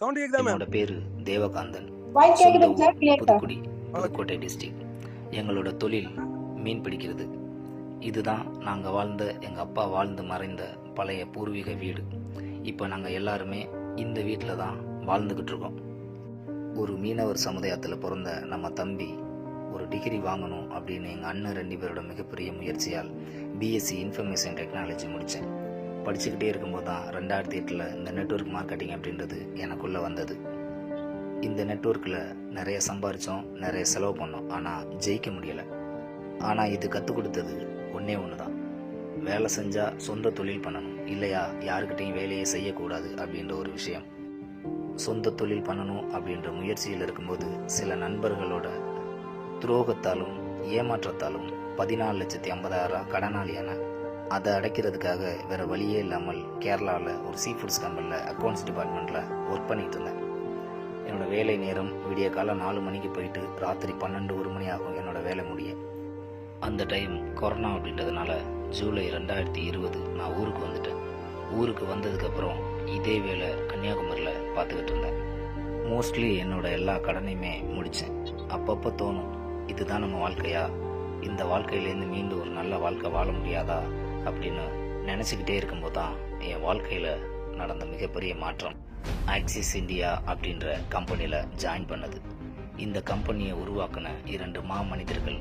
என்னோட பேரு தேவகாந்தன். சொந்த ஊர் புதுக்குடி, புதுக்கோட்டை டிஸ்ட்ரிக்ட். எங்களோட தொழில் மீன் பிடிக்கிறது. இதுதான் நாங்கள் வாழ்ந்த, எங்கள் அப்பா வாழ்ந்து மறைந்த பழைய பூர்வீக வீடு. இப்போ நாங்கள் எல்லாருமே இந்த வீட்டில் தான் வாழ்ந்துக்கிட்டு இருக்கோம். ஒரு மீனவர் சமுதாயத்தில் பிறந்த நம்ம தம்பி ஒரு டிகிரி வாங்கணும் அப்படின்னு எங்கள் அண்ணன் 2 பேரோட மிகப்பெரிய முயற்சியால் பிஎஸ்சி இன்ஃபர்மேஷன் டெக்னாலஜி முடித்தேன். படிச்சுக்கிட்டே இருக்கும்போது தான் 2008 இந்த நெட்வொர்க் மார்க்கெட்டிங் அப்படின்றது எனக்குள்ளே வந்தது. இந்த நெட்வொர்க்கில் நிறைய சம்பாரித்தோம், நிறைய செலவு பண்ணோம், ஆனால் ஜெயிக்க முடியலை. ஆனால் இது கற்றுக் கொடுத்தது ஒன்றே ஒன்று தான், வேலை செஞ்சால் சொந்த தொழில் பண்ணணும், இல்லையா யாருக்கிட்டையும் வேலையை செய்யக்கூடாது அப்படின்ற ஒரு விஷயம். சொந்த தொழில் பண்ணணும் அப்படின்ற முயற்சியில் இருக்கும்போது சில நண்பர்களோட துரோகத்தாலும் ஏமாற்றத்தாலும் 14,50,000 கடனாளியான. அதை அடைக்கிறதுக்காக வேறு வழியே இல்லாமல் கேரளாவில் ஒரு சீ ஃபுட்ஸ் கம்பெனியில் அக்கௌண்ட்ஸ் டிபார்ட்மெண்ட்டில் ஒர்க் பண்ணிகிட்டு இருந்தேன். என்னோடய வேலை நேரம் விடிய காலம் 4 மணிக்கு போயிட்டு ராத்திரி 12-1 மணி ஆகும் என்னோடய வேலை முடிய. அந்த டைம் கொரோனா அப்படின்றதுனால ஜூலை 2020 நான் ஊருக்கு வந்துட்டேன். ஊருக்கு வந்ததுக்கப்புறம் இதே வேலை கன்னியாகுமரியில் பார்த்துக்கிட்டு இருந்தேன். மோஸ்ட்லி என்னோடய எல்லா கடனையுமே முடித்தேன். அப்பப்போ தோணும், இதுதான் நம்ம வாழ்க்கையா, இந்த வாழ்க்கையிலேருந்து மீண்டும் ஒரு நல்ல வாழ்க்கை வாழ முடியாதா அப்படின்னு நினச்சிக்கிட்டே இருக்கும்போது தான் என் வாழ்க்கையில் நடந்த மிகப்பெரிய மாற்றம் ஆக்சிஸ் இந்தியா அப்படின்ற கம்பெனியில் ஜாயின் பண்ணது. இந்த கம்பெனியை உருவாக்கின 2 மாமனிதர்கள்,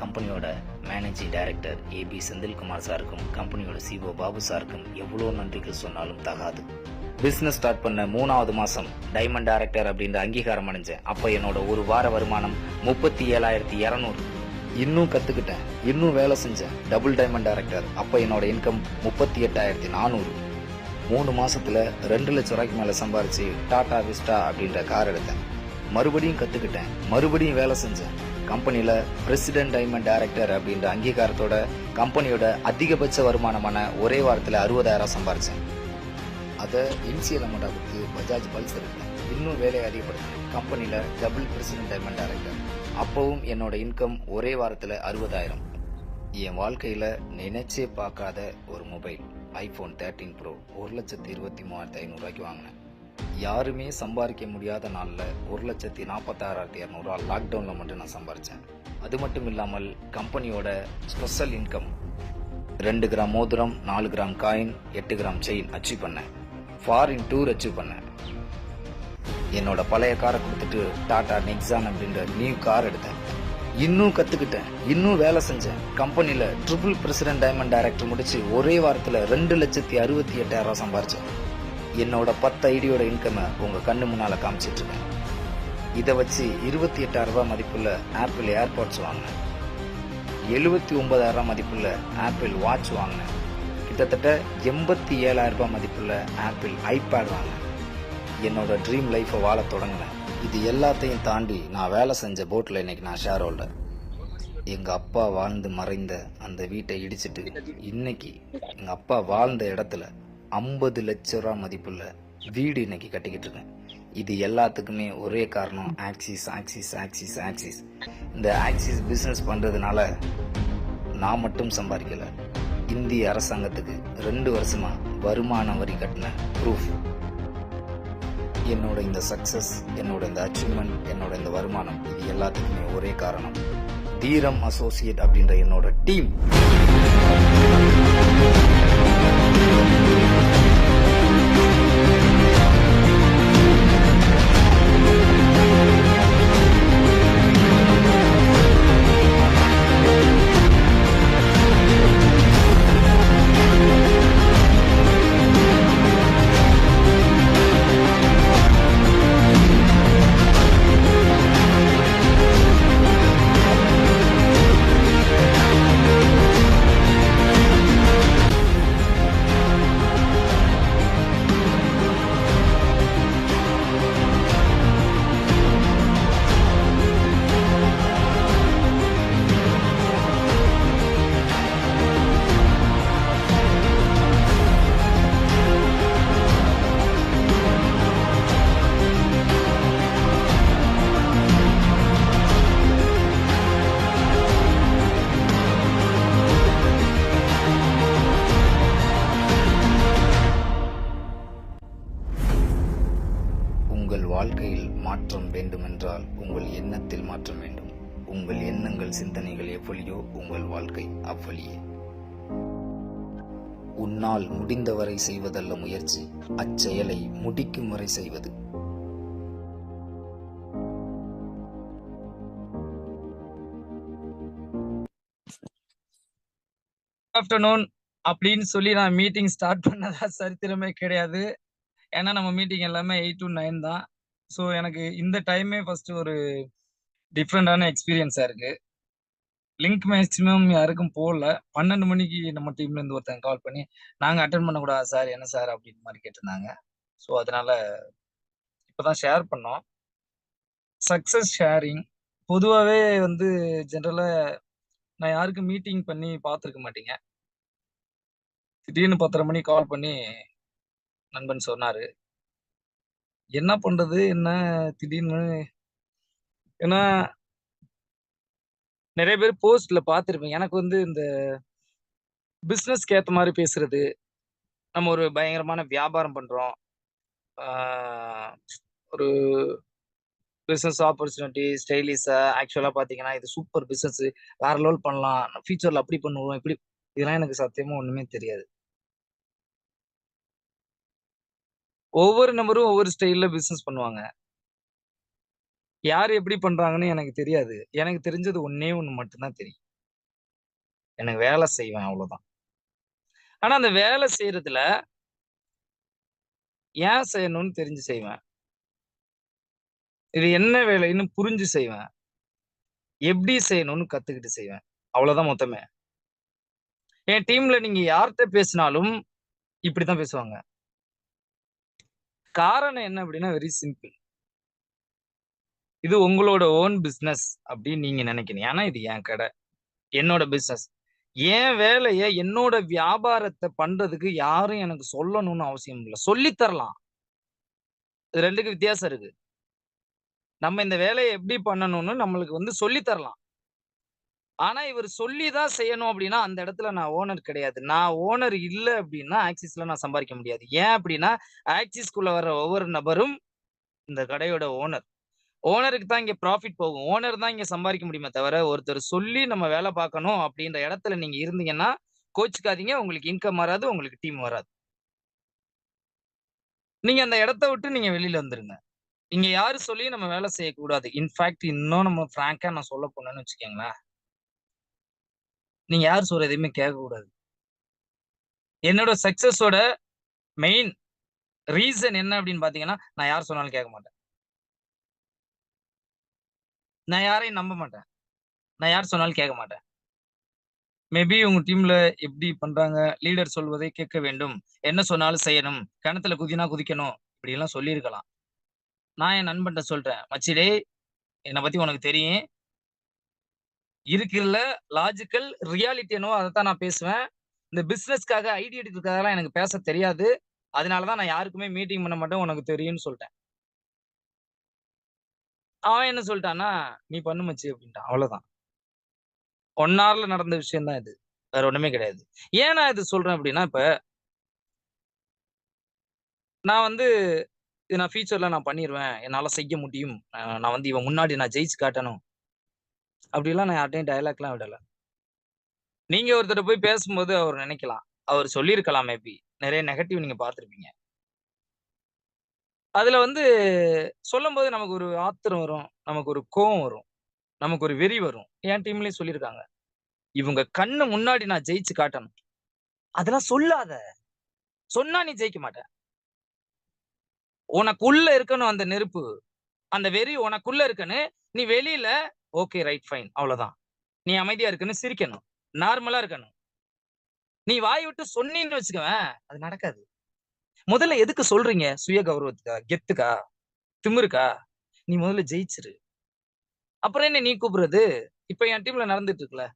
கம்பெனியோட மேனேஜிங் டைரக்டர் ஏபி செந்தில்குமார் சாருக்கும் கம்பெனியோட சிஓ பாபு சாருக்கும் எவ்வளோ நன்றிகள் சொன்னாலும் தகாது. பிஸ்னஸ் ஸ்டார்ட் பண்ண 3வது மாதம் டைமண்ட் டைரக்டர் அப்படின்ற அங்கீகாரம் அடைஞ்சேன். அப்போ என்னோட ஒரு வார வருமானம் 37,200. இன்னும் கற்றுக்கிட்டேன், இன்னும் வேலை செஞ்சேன். டபுள் டைமண்ட் டைரக்டர், அப்போ என்னோட இன்கம் 38,400. 3 மாசத்துல 2 லட்சம் ரூபாய்க்கு மேலே சம்பாரிச்சு டாடா விஸ்டா அப்படின்ற கார் எடுத்தேன். மறுபடியும் கற்றுக்கிட்டேன், மறுபடியும் வேலை செஞ்சேன். கம்பெனியில் பிரசிடென்ட் டைமண்ட் டைரக்டர் அப்படின்ற அங்கீகாரத்தோட கம்பெனியோட அதிகபட்ச வருமானமான ஒரே வாரத்தில் 60,000 சம்பாரிச்சேன். அதை இனிஷியல் அமௌண்ட்டாக கொடுத்து பஜாஜ் பல்சர் எடுத்தேன். இன்னும் வேலையை அதிகப்படுத்தினேன். கம்பெனியில் டபுள் பிரசிடென்ட் டைமண்ட் டைரக்டர், அப்பவும் என்னோட இன்கம் ஒரே வாரத்தில் 60,000. என் வாழ்க்கையில் நினைச்சே பார்க்காத ஒரு மொபைல் ஐஃபோன் 13 ப்ரோ 1,23,500 வாங்கினேன். யாருமே சம்பாதிக்க முடியாத நாளில் 1,46,200 லாக்டவுனில் மட்டும் நான் சம்பாரித்தேன். அது மட்டும் இல்லாமல் கம்பெனியோட ஸ்பெஷல் இன்கம் 2 கிராம் மோதிரம், 4 gram coin, 8 gram chain achieve பண்ணேன். ஃபாரின் டூர் அச்சீவ் பண்ணேன். என்னோட பழைய காரை கொடுத்துட்டு டாடா நெக்ஸான் அப்படின்ற நியூ கார் எடுத்தேன். இன்னும் கற்றுக்கிட்டேன், இன்னும் வேலை செஞ்சேன். கம்பெனியில் ட்ரிபிள் பிரசிடென்ட் டைமண்ட் டைரக்டர் முடிச்சு ஒரே வாரத்தில் 2,68,000 சம்பாரிச்சேன். என்னோட 10 ஐடியோட இன்கமை உங்கள் கண்ணு முன்னால் காமிச்சிட்ருக்கேன். இதை வச்சு 28,000 மதிப்புள்ள ஆப்பிள் ஏர்பாட்ஸ் வாங்கினேன். 79,000 மதிப்புள்ள ஆப்பிள் வாட்ச் வாங்கினேன். கிட்டத்தட்ட 87,000 மதிப்புள்ள ஆப்பிள் ஐபேட் வாங்கினேன். என்னோட ட்ரீம் லைஃப்பை வாழ தொடங்கினேன். இது எல்லாத்தையும் தாண்டி நான் வேலை செஞ்ச போட்டில் இன்னைக்கு நான் ஷேர் ஹோல்டர். எங்கள் அப்பா வாழ்ந்து மறைந்த அந்த வீட்டை இடிச்சிட்டு இன்னைக்கு எங்கள் அப்பா வாழ்ந்த இடத்துல 50 லட்சம் ரூபா மதிப்புள்ள வீடு இன்னைக்கு கட்டிக்கிட்டு இருக்கேன். இது எல்லாத்துக்குமே ஒரே காரணம் ஆக்சிஸ் ஆக்சிஸ் ஆக்சிஸ் ஆக்சிஸ். இந்த ஆக்சிஸ் பிஸ்னஸ் பண்ணுறதுனால நான் மட்டும் சம்பாதிக்கலை, இந்திய அரசாங்கத்துக்கு 2 வருஷமாக வருமான வரி கட்டின ப்ரூஃப். என்னோட இந்த சக்ஸஸ், என்னோட இந்த அச்சீவ்மெண்ட், என்னோட இந்த வருமானம், இது எல்லாத்துக்குமே ஒரே காரணம் தீரம் அசோசியேட் அப்படின்ற என்னோட டீம். உங்கள் வாழ்க்கையில் மாற்றம் வேண்டுமென்றால் உங்கள் எண்ணத்தில் மாற்றம் வேண்டும். உங்கள் எண்ணங்கள் சிந்தனைகள் எவ்வளியோ உங்கள் வாழ்க்கை அவ்வளியே. உன்னால் முடிந்தவரை செய்வதல்ல முயற்சி, அச்செயலை முடிக்கும் வரை செய்வது. ஆஃப்டர்நூன் அப்படின்னு சொல்லி நான் மீட்டிங் ஸ்டார்ட் பண்ணதா சரித்திரமே கிடையாது. ஏன்னா நம்ம மீட்டிங் எல்லாமே 8 to 9 தான். ஸோ எனக்கு இந்த டைமே ஃபர்ஸ்ட் ஒரு டிஃப்ரெண்டான எக்ஸ்பீரியன்ஸா இருக்கு. லிங்க் மேக்ஸிமம் யாருக்கும் போடல. 12 மணிக்கு நம்ம டீம்ல இருந்து ஒருத்தங்க கால் பண்ணி, நாங்க அட்டெண்ட் பண்ணக்கூடாதா சார், என்ன சார் அப்படின்னு மாதிரி கேட்டிருந்தாங்க. ஸோ அதனால இப்பதான் ஷேர் பண்ணோம். சக்சஸ் ஷேரிங் பொதுவாகவே வந்து ஜென்ரலா நான் யாருக்கும் மீட்டிங் பண்ணி பார்த்துருக்க மாட்டீங்க. திடீர்னு 10:30 மணிக்கு கால் பண்ணி நண்பன் சொன்னாரு. என்ன பண்றது, என்ன திடீர்னு, ஏன்னா நிறைய பேர் போஸ்ட்ல பார்த்துருப்பீங்க. எனக்கு வந்து இந்த பிசினஸ்க்கு ஏத்த மாதிரி பேசுறது, நம்ம ஒரு பயங்கரமான வியாபாரம் பண்றோம், ஒரு பிசினஸ் ஆப்பர்ச்சுனிட்டி ஸ்டைலிஷா ஆக்சுவலா பாத்தீங்கன்னா இது சூப்பர் பிசினஸ், வேற லெவல் பண்ணலாம், ஃபியூச்சர்ல அப்படி பண்ணுவோம் இப்படி, இதெல்லாம் எனக்கு சத்தியமா ஒண்ணுமே தெரியாது. ஒவ்வொரு நபரும் ஒவ்வொரு ஸ்டைல்ல பிசினஸ் பண்ணுவாங்க. யார் எப்படி பண்றாங்கன்னு எனக்கு தெரியாது. எனக்கு தெரிஞ்சது ஒண்ணே ஒண்ணு மட்டும்தான் தெரியும். எனக்கு வேலை செய்வேன், அவ்வளவுதான். ஆனா அந்த வேலை செய்யறதுல ஏன் செய்யணும்னு தெரிஞ்சு செய்வேன். இது என்ன வேலைன்னு புரிஞ்சு செய்வேன். எப்படி செய்யணும்னு கத்துக்கிட்டு செய்வேன். அவ்வளவுதான் மொத்தமே. என் டீம்ல நீங்க யார்கிட்ட பேசினாலும் இப்படித்தான் பேசுவாங்க. காரணம் என்ன அப்படின்னா வெரி சிம்பிள். இது உங்களோட ஓன் பிசினஸ் அப்படின்னு நீங்க நினைக்கணும். ஏன்னா இது என் கடை, என்னோட பிசினஸ். என் வேலைய, என்னோட வியாபாரத்தை பண்றதுக்கு யாரும் எனக்கு சொல்லணும்னு அவசியம் இல்லை. சொல்லி தரலாம். இது ரெண்டுக்கு வித்தியாசம் இருக்கு. நம்ம இந்த வேலையை எப்படி பண்ணணும்னு நம்மளுக்கு வந்து சொல்லி தரலாம். ஆனா இவர் சொல்லிதான் செய்யணும் அப்படின்னா அந்த இடத்துல நான் ஓனர் கிடையாது. நான் ஓனர் இல்ல அப்படின்னா ஆக்சிஸ்ல நான் சம்பாதிக்க முடியாது. ஏன் அப்படின்னா ஆக்சிஸ்குள்ள வர்ற ஒவ்வொரு நபரும் இந்த கடையோட ஓனர். ஓனருக்கு தான் இங்க ப்ராஃபிட் போகும். ஓனர் தான் இங்க சம்பாதிக்க முடியுமே தவிர, ஒருத்தர் சொல்லி நம்ம வேலை பார்க்கணும் அப்படின்ற இடத்துல நீங்க இருந்தீங்கன்னா கோச்சுக்காதீங்க. உங்களுக்கு இன்கம் வராது, உங்களுக்கு டீம் வராது. நீங்க அந்த இடத்த விட்டு நீங்க வெளியில வந்துருங்க. இங்க யாரு சொல்லி நம்ம வேலை செய்யக்கூடாது. இன்ஃபேக்ட் இன்னும் நம்ம பிராங்கா நான் சொல்ல போனேன்னு வச்சுக்கோங்களேன், நீங்க யார் சொல்ற எதையுமே கேட்க கூடாது. என்னோட சக்சஸோட மெயின் ரீசன் என்ன அப்படின்னு பாத்தீங்கன்னா, நான் யார் சொன்னாலும் கேட்க மாட்டேன். நான் யாரையும் நம்ப மாட்டேன். நான் யார் சொன்னாலும் கேட்க மாட்டேன். மேபி உங்க டீம்ல எப்படி பண்றாங்க, லீடர் சொல்வதை கேட்க வேண்டும், என்ன சொன்னாலும் செய்யணும், கிணத்துல குதினா குதிக்கணும், இப்படி எல்லாம் சொல்லியிருக்கலாம். நான் என் நண்பன்ட்ட சொல்றேன், மச்சி டேய், என்னை பத்தி உனக்கு தெரியும், இருக்குல்ல லாஜிக்கல் ரியாலிட்டி என்னவோ அதைத்தான் நான் பேசுவேன். இந்த பிசினஸ்க்காக ஐடியா எடுக்கிறதுக்காகலாம் எனக்கு பேச தெரியாது. அதனாலதான் நான் யாருக்குமே மீட்டிங் பண்ண மாட்டேன், உனக்கு தெரியும்னு சொல்லிட்டேன். அவன் என்ன சொல்லிட்டான்னா, நீ பண்ணு மச்சி அப்படின்ட்டான். அவ்வளவுதான். 1 ஹவர்ல நடந்த விஷயம் தான் இது. வேற ஒண்ணுமே கிடையாது. ஏன் நான் இது சொல்றேன் அப்படின்னா, இப்ப நான் வந்து இது நான் ஃபியூச்சர்ல நான் பண்ணிருவேன், என்னால செய்ய முடியும், நான் வந்து இவன் முன்னாடி நான் ஜெயிச்சு காட்டணும் அப்படிலாம் நான் யார்ட்டையும் டயலாக்லாம் விடல. நீங்க ஒருத்தர் போய் பேசும்போது அவர் நினைக்கலாம், அவர் சொல்லியிருக்கலாம் மேபி, நிறைய நெகட்டிவ் நீங்க பார்த்திருப்பீங்க. அதுல வந்து சொல்லும்போது நமக்கு ஒரு ஆத்திரம் வரும், நமக்கு ஒரு கோவம் வரும், நமக்கு ஒரு வெறி வரும். என் டீம்லயும் சொல்லியிருக்காங்க, இவங்க கண்ணு முன்னாடி நான் ஜெயிச்சு காட்டணும். அதெல்லாம் சொல்லாத, சொன்னா நீ ஜெயிக்க மாட்ட. உனக்குள்ள இருக்கணும் அந்த நெருப்பு, அந்த வெறி உனக்குள்ள இருக்கணும். நீ வெளியில ஓகே ரைட் ஃபைன் அவ்வளவுதான். நீ அமைதியா இருக்குன்னு சிரிக்கணும், நார்மலா இருக்கணும். நீ வாய் விட்டு சொன்னீன்னு வச்சுக்கவேன், அது நடக்காது. முதல்ல எதுக்கு சொல்றீங்க? சுய கௌரவத்துக்கா, கெத்துக்கா, திமிருக்கா? நீ முதல்ல ஜெயிச்சிரு, அப்புறம் என்ன நீ கூப்பிடுறது? இப்ப என் டீம்ல நடந்துட்டு இருக்குல்ல,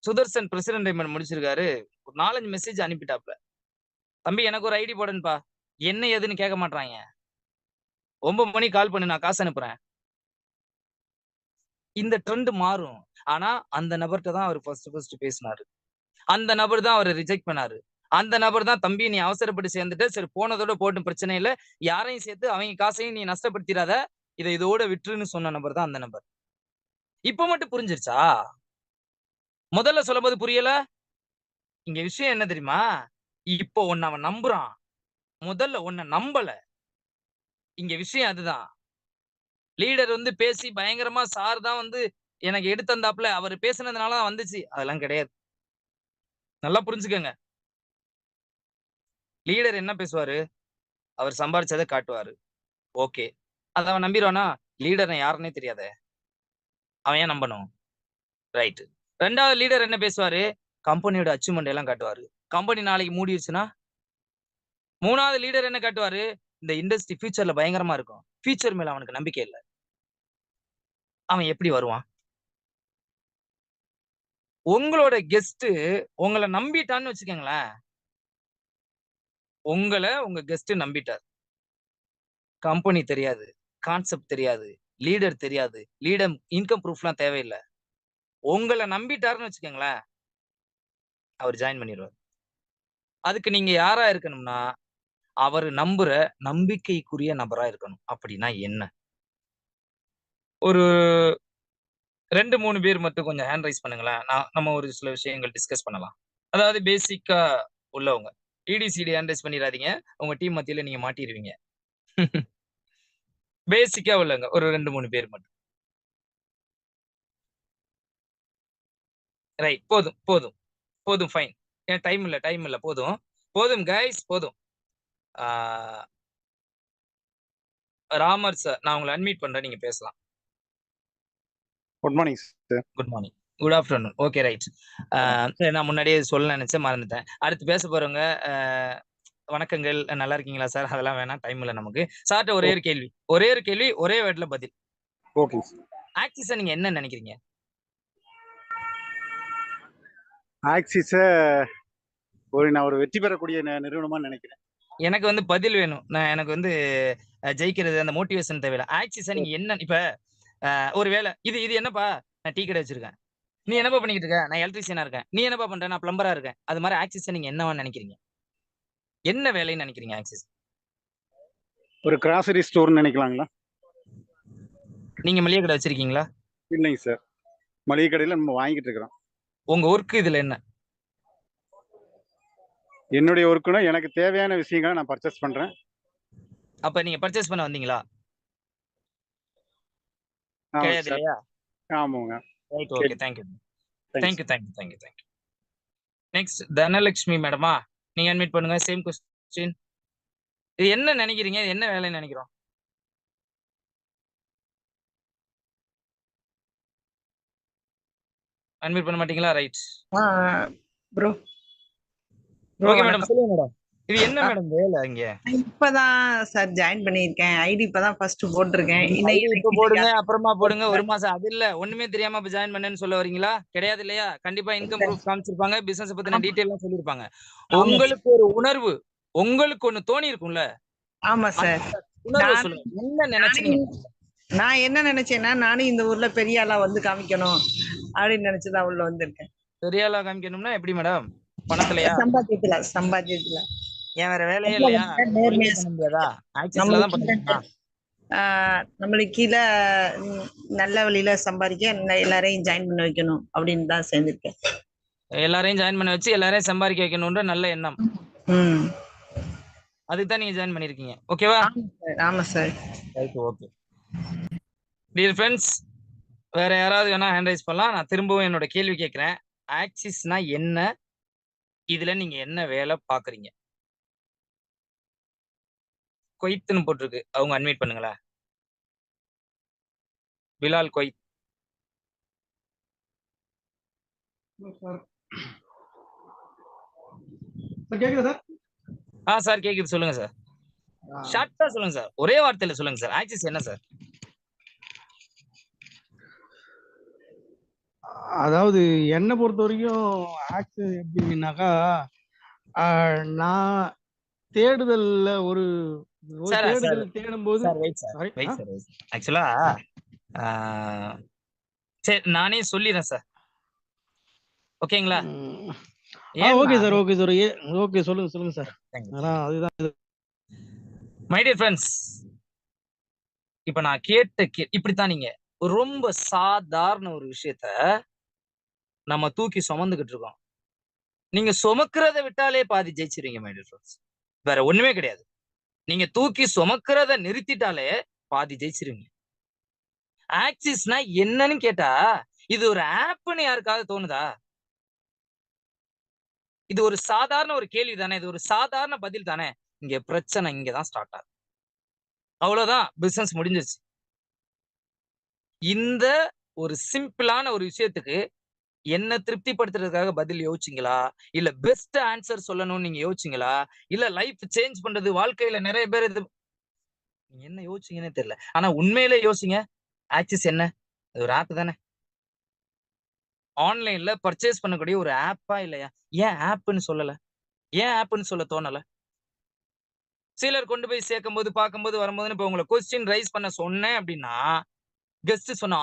சுதர்சன் பிரசிடென்ட் முடிச்சிருக்காரு, ஒரு 4-5 மெசேஜ் அனுப்பிட்டாப்ல, தம்பி எனக்கு ஒரு ஐடி போடுன்பா. என்ன ஏதுன்னு கேட்க மாட்டாங்க. 9 மணிக்கு கால் பண்ணு, நான் காசு அனுப்புறேன். இந்த ட்ரெண்ட் மாறும். ஆனா அந்த நபர்கிட்ட தான் அவர் ஃபர்ஸ்ட் பேசினாரு. அந்த நபர் தான் அவரை ரிஜெக்ட் பண்ணாரு. அந்த நபர் தான் தம்பி நீ அவசரப்பட்டு சேர்ந்துட்ட, சரி போனதோட போட்டும் பிரச்சனை இல்ல, யாரையும் சேர்த்து அவங்க காசையும் நீ நஷ்டப்படுத்திடாத, இதோட விட்டுருன்னு சொன்ன நபர் தான் அந்த நபர். இப்ப மட்டும் புரிஞ்சிருச்சா? முதல்ல சொல்லும்போது புரியல? இங்க விஷயம் என்ன தெரியுமா? இப்போ உன்ன அவன் நம்புறான். முதல்ல உன்ன நம்பல. இங்க விஷயம் அதுதான். லீடர் வந்து பேசி பயங்கரமா சார் தான் வந்து எனக்கு எடுத்து தந்தாப்ல, அவரு பேசுனதுனால தான் வந்துச்சு. அதெல்லாம் கிடையாது. நல்லா புரிஞ்சுக்கங்க. லீடர் என்ன பேசுவாரு? அவர் சம்பாரிச்சத காட்டுவாரு. ஓகே. அத அவன் நம்பிருவானா? லீடர்னா யாருன்னே தெரியாதே. அவன் ஏன் நம்பணும்? ரைட். 2வது லீடர் என்ன பேசுவாரு? கம்பெனியோட அச்சீவ்மென்ட் எல்லாம் காட்டுவாரு. கம்பெனி நாளைக்கு மூடிருச்சுன்னா? 3வது லீடர் என்ன காட்டுவாரு? இந்த இண்டஸ்ட்ரி ஃபியூச்சர்ல பயங்கரமா இருக்கும். ஃபியூச்சர் மேல அவனுக்கு நம்பிக்கை இல்ல. அவன் எப்படி வருவான்? உங்களோட கெஸ்ட் உங்கள நம்பிட்டான்னு வச்சுக்கங்களேன். உங்க கெஸ்ட் நம்பிட்டார். கம்பெனி தெரியாது. கான்செப்ட் தெரியாது. லீடர் தெரியாது. லீடர் இன்கம் ப்ரூஃப்லாம் தேவையில்ல. உங்கள நம்பிட்டாருன்னு வச்சுக்கங்களேன். அவர் ஜாயின் பண்ணிருவாரு. அதுக்கு நீங்க யாரா இருக்கணும்னா, அவரு நம்புற நம்பிக்கைக்குரிய நபரா இருக்கணும். அப்படின்னா என்ன? ஒரு 2, 3 பேர் மட்டும் கொஞ்சம் ஹேண்ட் ரைஸ் பண்ணுங்களேன். நம்ம ஒரு சில விஷயங்கள் டிஸ்கஸ் பண்ணலாம். அதாவது பேசிக்கா உள்ளவங்க. ED, CD ஹேண்ட் ரைஸ் பண்ணிறாதீங்க. உங்க டீம் மத்தியில நீங்க மாட்டிருவீங்க. பேசிக்கா உள்ளவங்க. ஒரு 2, 3 பேர் மட்டும். ரைட். போதும், போதும். போதும் ஃபைன். ஏன் டைம் இல்ல. போதும். போதும் கைஸ் போதும். ஆ ராமர் சார், நான் உங்கள அன்மியூட் பண்றேன். நீங்க பேசலாம். Good morning sir. Good morning. Good afternoon. Okay right. நான் முன்னாடியே சொல்ல நெனச்சேன் மறந்துட்டேன். அடுத்து பேச போறவங்க வணக்கங்கள். நல்லா இருக்கீங்களா சார்? அதெல்லாம் வேணாம். டைம் இல்ல நமக்கு. சார்ட்ட ஒரே ஒரு கேள்வி. ஒரே வேர்ட்ல பதில். Okay sir. ஆக்சிஸ நீங்க என்ன நெனைக்கிறீங்க? ஆக்சிஸ நான் ஒரு வெற்றி பெறக்கூடிய நிறுவனமா நினைக்கிறேன். எனக்கு வந்து பதில் வேணும். எனக்கு வந்து ஜெயிக்கிறது அந்த மோட்டிவேஷன் தேவையில்ல. ஆக்சிஸ நீங்க என்ன இப்ப ஒரு வேளை இது என்னப்பா? நான் டீ கடை வச்சிருக்கேன். நீ என்னப்பா பண்ணிக்கிட்டு இருக்க? நான் எலக்ட்ரீஷியனா இருக்கேன். நீ என்னப்பா பண்ற? நான் பிளம்பரா இருக்கேன். அது மாரி ஆக்சிஸ நீங்க என்னவா நெனைக்கிறீங்க? என்ன வேலைன்னு நெனைக்கிறீங்க ஆக்சிஸ்? ஒரு கிராசரி ஸ்டோர்னு நினைக்கலாங்களா? நீங்க மளிகை கடை வச்சிருக்கீங்களா? இல்லைங்க சார். மளிகை கடையில நம்ம வாங்கிட்டு இருக்கிறோம். உங்க ஒர்க் இதுல என்ன? என்னுடைய ஒர்க்குனா எனக்கு தேவையான விஷயங்களை நான் பர்ச்சேஸ் பண்றேன். அப்ப நீங்க பர்ச்சேஸ் பண்ண வந்தீங்களா? ஆமாங்க கிடையாது சார். இல்லையா? ஆமாங்க. Right. Okay. Thank you. Next Dhanalakshmi மேடமா? நீங்க அட்மிட் பண்ணுங்க. Same question. இது என்ன நெனைக்கிறீங்க? இது என்ன வேலைன்னு நெனைக்கிறோம்? அட்மிட் பண்ண மாட்டீங்களா? ரைட். Bro okay madam. சொல்லுங்க மேடம். இது என்ன மேடம் வேலை இங்க? இப்பதான் சார் ஜாயின் பண்ணிருக்கேன். ஐடி இப்பதான் ஃபர்ஸ்ட் போட்டிருக்கேன். இப்ப போடுங்க, அப்புறமா போடுங்க. 1 மாசம் அது இல்ல. ஒண்ணுமே தெரியாம இப்ப ஜாயின் பண்ணேன்னு சொல்ல வரீங்களா? கிடையாது இல்லையா? கண்டிப்பா இன்கம் ப்ரூஃப் காமிச்சிருப்பாங்க. பிசினஸ் பத்தின டீடைல்லாம் சொல்லிருப்பாங்க. உங்களுக்கு ஒரு உணர்வு, உங்களுக்கு ஒண்ணு தோணி இருக்கும்ல? ஆமா சார். உணர்வு சொல்லுங்க. என்ன நினைச்சீங்க? நான் என்ன நினைச்சேன்னா, நானும் இந்த ஊர்ல பெரிய ஆளா வந்து காமிக்கணும் அப்படின்னு நினைச்சுதான் உள்ள வந்திருக்கேன். பெரிய ஆளா காமிக்கணும்னா எப்படி மேடம்? பணத்துலயா? சம்பாத்தியத்துல ஏன் வேற வேலையே இல்லையா? நேர்மையா பண்ண முடியாதா? ஆக்சிஸ்ல தான் பண்ணுவீங்களா? நம்மளுக்கு கீழே நல்ல வழியில சம்பாதிக்க எல்லாரையும் ஜாயின் பண்ண வைக்கணும் அப்படின்னு தான் சேர்ந்திருக்கேன். எல்லாரையும் ஜாயின் பண்ண வச்சு எல்லாரையும் சம்பாதிக்க வைக்கணும்ன்ற நல்ல எண்ணம். அதுக்கு தான் நீங்க ஜாயின் பண்ணிருக்கீங்க. ஓகேவா? ஆமா sir. Right. Okay. Dear friends, வேற யாராவது வேணா ஹேண்ட் ரைஸ் பண்ணலாம். நான் திரும்பவும் என்னோட கேள்வி கேட்கிறேன். ஆக்சிஸ்னா என்ன? இதுல நீங்க என்ன வேலை பாக்குறீங்க? கொய்த்னு போட்டிருக்கு. அவங்க அன்மியூட் பண்ணுங்களேன். பிலால் கொய்த். கேக்குதா சார்? சார் கேக்குது. சொல்லுங்க சார். ஷார்ட்டா சொல்லுங்க சார். ஒரே வார்த்தையில சொல்லுங்க சார். ஆக்சிஸ் என்ன சார்? அதாவது என்ன பொறுத்த வரைக்கும் ஆக்சிஸ் எப்படின்னாக்கா, நான் தேடுதல்ல ஒரு தேடுதல் தேடும்போது ஆக்சுவலா சரி நானே சொல்லிடுறேன் சார். ஓகேங்களா? ஓகே ஏன்னா சார், ஓகே சார். ஓகே, சொல்லுங்க சார். அதான் அதுதான். மை டியர் ஃப்ரெண்ட்ஸ், இப்ப நான் இப்படித்தான் நீங்க ரொம்ப சாதாரண ஒரு விஷயத்த நம்ம தூக்கி சுமந்துகிட்டு இருக்கோம். நீங்க சுமக்கிறத விட்டாலே பாதி ஜெயிச்சிருவீங்க மை டியர் ஃப்ரெண்ட்ஸ். வேற ஒண்ணுமே கிடையாது. நீங்க தூக்கி சுமக்கிறத நிறுத்திட்டாலே பாதி ஜெயிச்சிருவீங்க. ஆக்சிஸ்னா என்னன்னு கேட்டா, இது ஒரு ஆப்னு யாருக்காவது தோணுதா? இது ஒரு சாதாரண ஒரு கேள்வி தானே, இது ஒரு சாதாரண பதில் தானே. இங்க பிரச்சனை இங்கதான் ஸ்டார்ட் ஆகுது. அவ்வளவுதான், பிசினஸ் முடிஞ்சிருச்சு. இந்த ஒரு சிம்பிளான ஒரு விஷயத்துக்கு என்ன திருப்திப்படுத்துறதுக்காக பதில் யோசிச்சீங்களா? இல்ல பெஸ்ட் ஆன்சர் சொல்லணும்னு நீங்க யோசிச்சீங்களா? இல்ல லைஃப் சேஞ்ச் பண்றது, வாழ்க்கையில நிறைய பேர் இது நீங்க என்ன யோசிச்சீங்கன்னே தெரியல. ஆனா உண்மையிலே யோசிங்க. ஆக்சிஸ் என்ன? அது ஒரு ஆப் தானே. ஆன்லைன்ல பர்ச்சேஸ் பண்ணக்கூடிய ஒரு ஆப்பா இல்லையா? ஏன் ஆப்ன்னு சொல்லல? ஏன் ஆப்ன்னு சொல்ல தோணல? சிலர் கொண்டு போய் சேர்க்கும்போது, பார்க்கும்போது, வரும்போதுன்னு இப்ப உங்கள கொஸ்டின் ரைஸ் பண்ண சொன்னேன் அப்படின்னா, கெஸ்ட் சொன்ன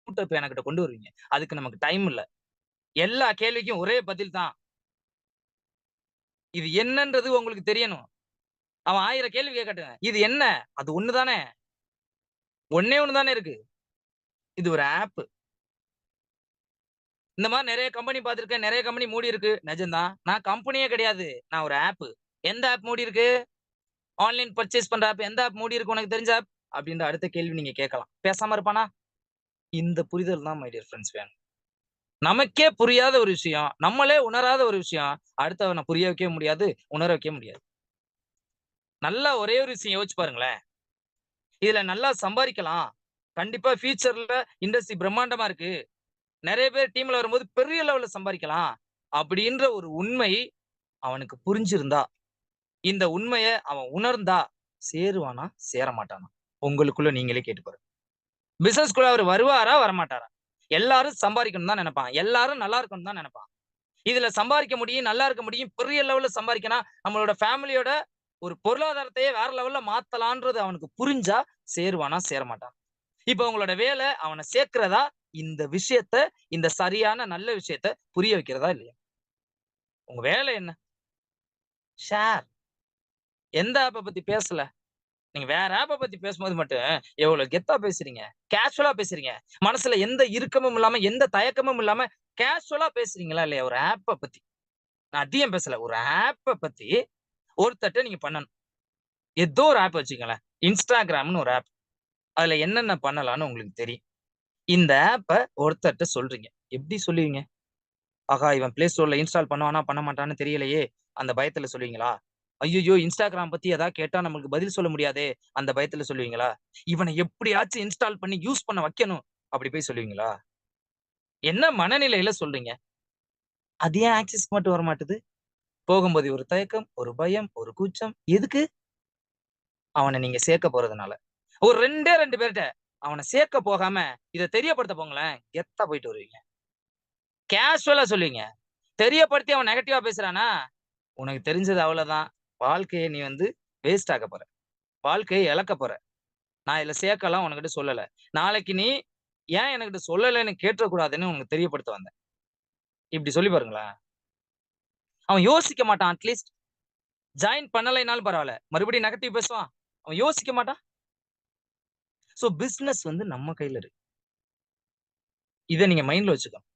இப்ப என்கிட்ட கொண்டு வருவீங்க. அதுக்கு நமக்கு டைம் இல்ல. எல்லா கேள்விக்கும் ஒரே பதில் தான். இது என்னன்றது உங்களுக்கு தெரியணும். அவன் 1000 கேள்வி கேட்கட்டும். இது என்ன? அது ஒண்ணு தானே. ஒண்ணே ஒண்ணு தானே இருக்கு. இது ஒரு ஆப். இந்த மாரி நெறைய கம்பெனி பார்த்திருக்கேன். நெறைய கம்பெனி மூடி இருக்கு. நிஜம்தான். நான் கம்பெனியே கிடையாது. நான் ஒரு ஆப். எந்த ஆப் மூடி இருக்கு? ஆன்லைன் பர்ச்சேஸ் பண்ற ஆப். எந்த ஆப் மூடி இருக்கு உனக்கு தெரிஞ்ச ஆப்? அப்படின்ற அடுத்த கேள்வி நீங்க கேட்கலாம். பேசாம இருப்பானா? இந்த புரிதல் தான் மை டியர் ஃபிரெண்ட்ஸ் வேணும். நமக்கே புரியாத ஒரு விஷயம், நம்மளே உணராத ஒரு விஷயம், அடுத்தவன புரிய வைக்கவே முடியாது, உணர வைக்க முடியாது. நல்லா ஒரே ஒரு விஷயம் யோசிச்சு பாருங்களேன். இதுல நல்லா சம்பாரிக்கலாம். கண்டிப்பா ஃபியூச்சர்ல இண்டஸ்ட்ரி பிரம்மாண்டமா இருக்கு. நெறைய பேர் டீம்ல வரும்போது பெரிய லெவல்ல சம்பாரிக்கலாம். அப்படின்ற ஒரு உண்மை அவனுக்கு புரிஞ்சிருந்தா, இந்த உண்மைய அவன் உணர்ந்தா சேருவானா? சேர மாட்டானா? உங்களுக்குள்ள நீங்களே கேட்டு பாருங்க. பிசினஸ்க்குள்ள அவரு வருவாரா? வரமாட்டாரா? எல்லாரும் சம்பாரிக்கணும்னு தான் நெனைப்பான். எல்லாரும் நல்லா இருக்கணும்னு தான் நெனைப்பான். இதுல சம்பாரிக்க முடியும், நல்லா இருக்க முடியும், பெரிய லெவல்ல சம்பாரிக்கலாம். நம்மளோட ஃபேமிலியோட ஒரு பொருளாதாரத்தையே வேற லெவல்ல மாத்தலான்றது அவனுக்கு புரிஞ்சா சேருவானா? சேரமாட்டானா? இப்ப உங்களோட வேலை அவன சேர்க்கிறதா? இந்த விஷயத்த, இந்த சரியான நல்ல விஷயத்த புரிய வைக்கிறதா இல்லையா? உங்க வேலை என்ன? ஷேர். எந்த ஆப்ப பத்தி பேசல? நீங்க வேற ஆப்ப பத்தி பேசும்போது மட்டும் எவ்வளவு கெத்தா பேசுறீங்க. கேஷுவலா பேசுறீங்க. மனசுல எந்த இறுக்கமும் இல்லாம, எந்த தயக்கமும் இல்லாம கேஷுவலா பேசுறீங்களா இல்லையா? ஒரு ஆப்ப பத்தி. நான் அதிகம் பேசல. ஒரு ஆப்ப பத்தி ஒருத்தர்ட்ட நீங்க பண்ணணும். ஏதோ ஒரு ஆப் வச்சுக்கங்களேன். Instagramன்னு ஒரு ஆப். அதுல என்னென்ன பண்ணலாம்னு உங்களுக்கு தெரியும். இந்த ஆப்ப ஒருத்தர்ட்ட சொல்றீங்க. எப்படி சொல்லுவீங்க? ஆகா! இவன் Play Storeல இன்ஸ்டால் பண்ணுவானா? பண்ண மாட்டான்னு தெரியலையே! அந்த பயத்துல சொல்லுவீங்களா? ஐய்யய்யோ! Instagram பத்தி ஏதாவது கேட்டா நம்மளுக்கு பதில் சொல்ல முடியாதே! அந்த பயத்துல சொல்லுவீங்களா? இவன எப்படியாச்சும் இன்ஸ்டால் பண்ணி யூஸ் பண்ண வைக்கணும். அப்படி போய் சொல்லுவீங்களா? என்ன மனநிலையில சொல்றீங்க? அது ஏன் ஆக்சஸ்க்கு மட்டும் வரமாட்டுது? போகும்போது ஒரு தயக்கம், ஒரு பயம், ஒரு கூச்சம். எதுக்கு? அவன நீங்க சேர்க்க போறதுனால. ஒரு 2 பேர்ட்ட அவன சேர்க்க போகாம, இத தெரியப்படுத்த போங்களேன். கெத்தா போயிட்டு வருவீங்க. கேஷுவலா சொல்லுவீங்க. தெரியப்படுத்தி அவன் நெகட்டிவா பேசுறானா, உனக்கு தெரிஞ்சது அவ்வளவுதான். வாழ்க்கைய நீ வேஸ்ட் ஆக்க போற. வாழ்க்கைய இழக்க போற. நான் இதுல சேர்க்கலாம் உன்கிட்ட சொல்லல. நாளைக்கு நீ ஏன் என்கிட்ட சொல்லலன்னு கேட்ற கூடாதுன்னு உனக்கு தெரியப்படுத்த வந்தேன். இப்படி சொல்லி பாருங்களேன். அவன் யோசிக்க மாட்டான் அட்லீஸ்ட். ஜாயின் பண்ணலைன்னாலும் பரவால்ல. மறுபடியும் நெகட்டிவ் பேசுவான். அவன் யோசிக்க மாட்டான். சோ பிசினஸ் நம்ம கையில இருக்கு. இத நீங்க மைண்ட்ல வச்சுக்கணும்.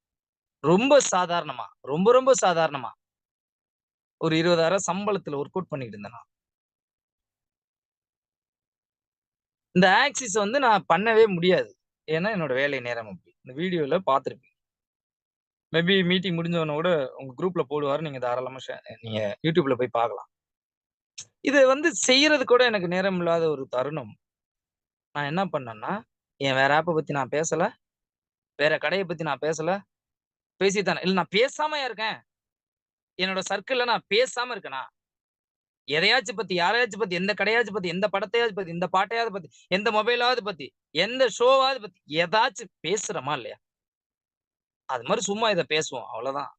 ரொம்ப சாதாரணமா, ரொம்ப ரொம்ப சாதாரணமா ஒரு 20,000 சம்பளத்துல ஒர்க் அவுட் பண்ணிட்டு இருந்தேன் நான். இந்த ஆக்சிஸ் நான் பண்ணவே முடியாது. ஏன்னா என்னோட வேலை நேரம் அப்படி. இந்த வீடியோல பார்த்திருப்பீங்க. மேபி மீட்டிங் முடிஞ்ச உடனே கூட உங்க குரூப்ல போடுவாரு. நீங்க தாராளமா நீங்க YouTubeல போய் பார்க்கலாம். இத செய்யறது கூட எனக்கு நேரம் இல்லாத ஒரு தருணம். நான் என்ன பண்ணேன்னா, என் வேற ஆப்ப பத்தி நான் பேசல. வேற கடைய பத்தி நான் பேசல. பேசித்தானே இல்ல நான் பேசாமயா இருக்கேன்? என்னோட சர்க்கிள்ல நான் பேசாம இருக்கேனா? எதையாச்சும் பத்தி, யாரையாச்சும் பத்தி, எந்த கடையாச்சும் பத்தி, எந்த படத்தையாவது பத்தி, இந்த பாட்டையாவது பத்தி, எந்த மொபைலாவது பத்தி, எந்த ஷோவாவது பத்தி ஏதாச்சும் பேசுறோமா இல்லையா? அது மாரி சும்மா இத பேசுவோம். அவ்வளவுதான்.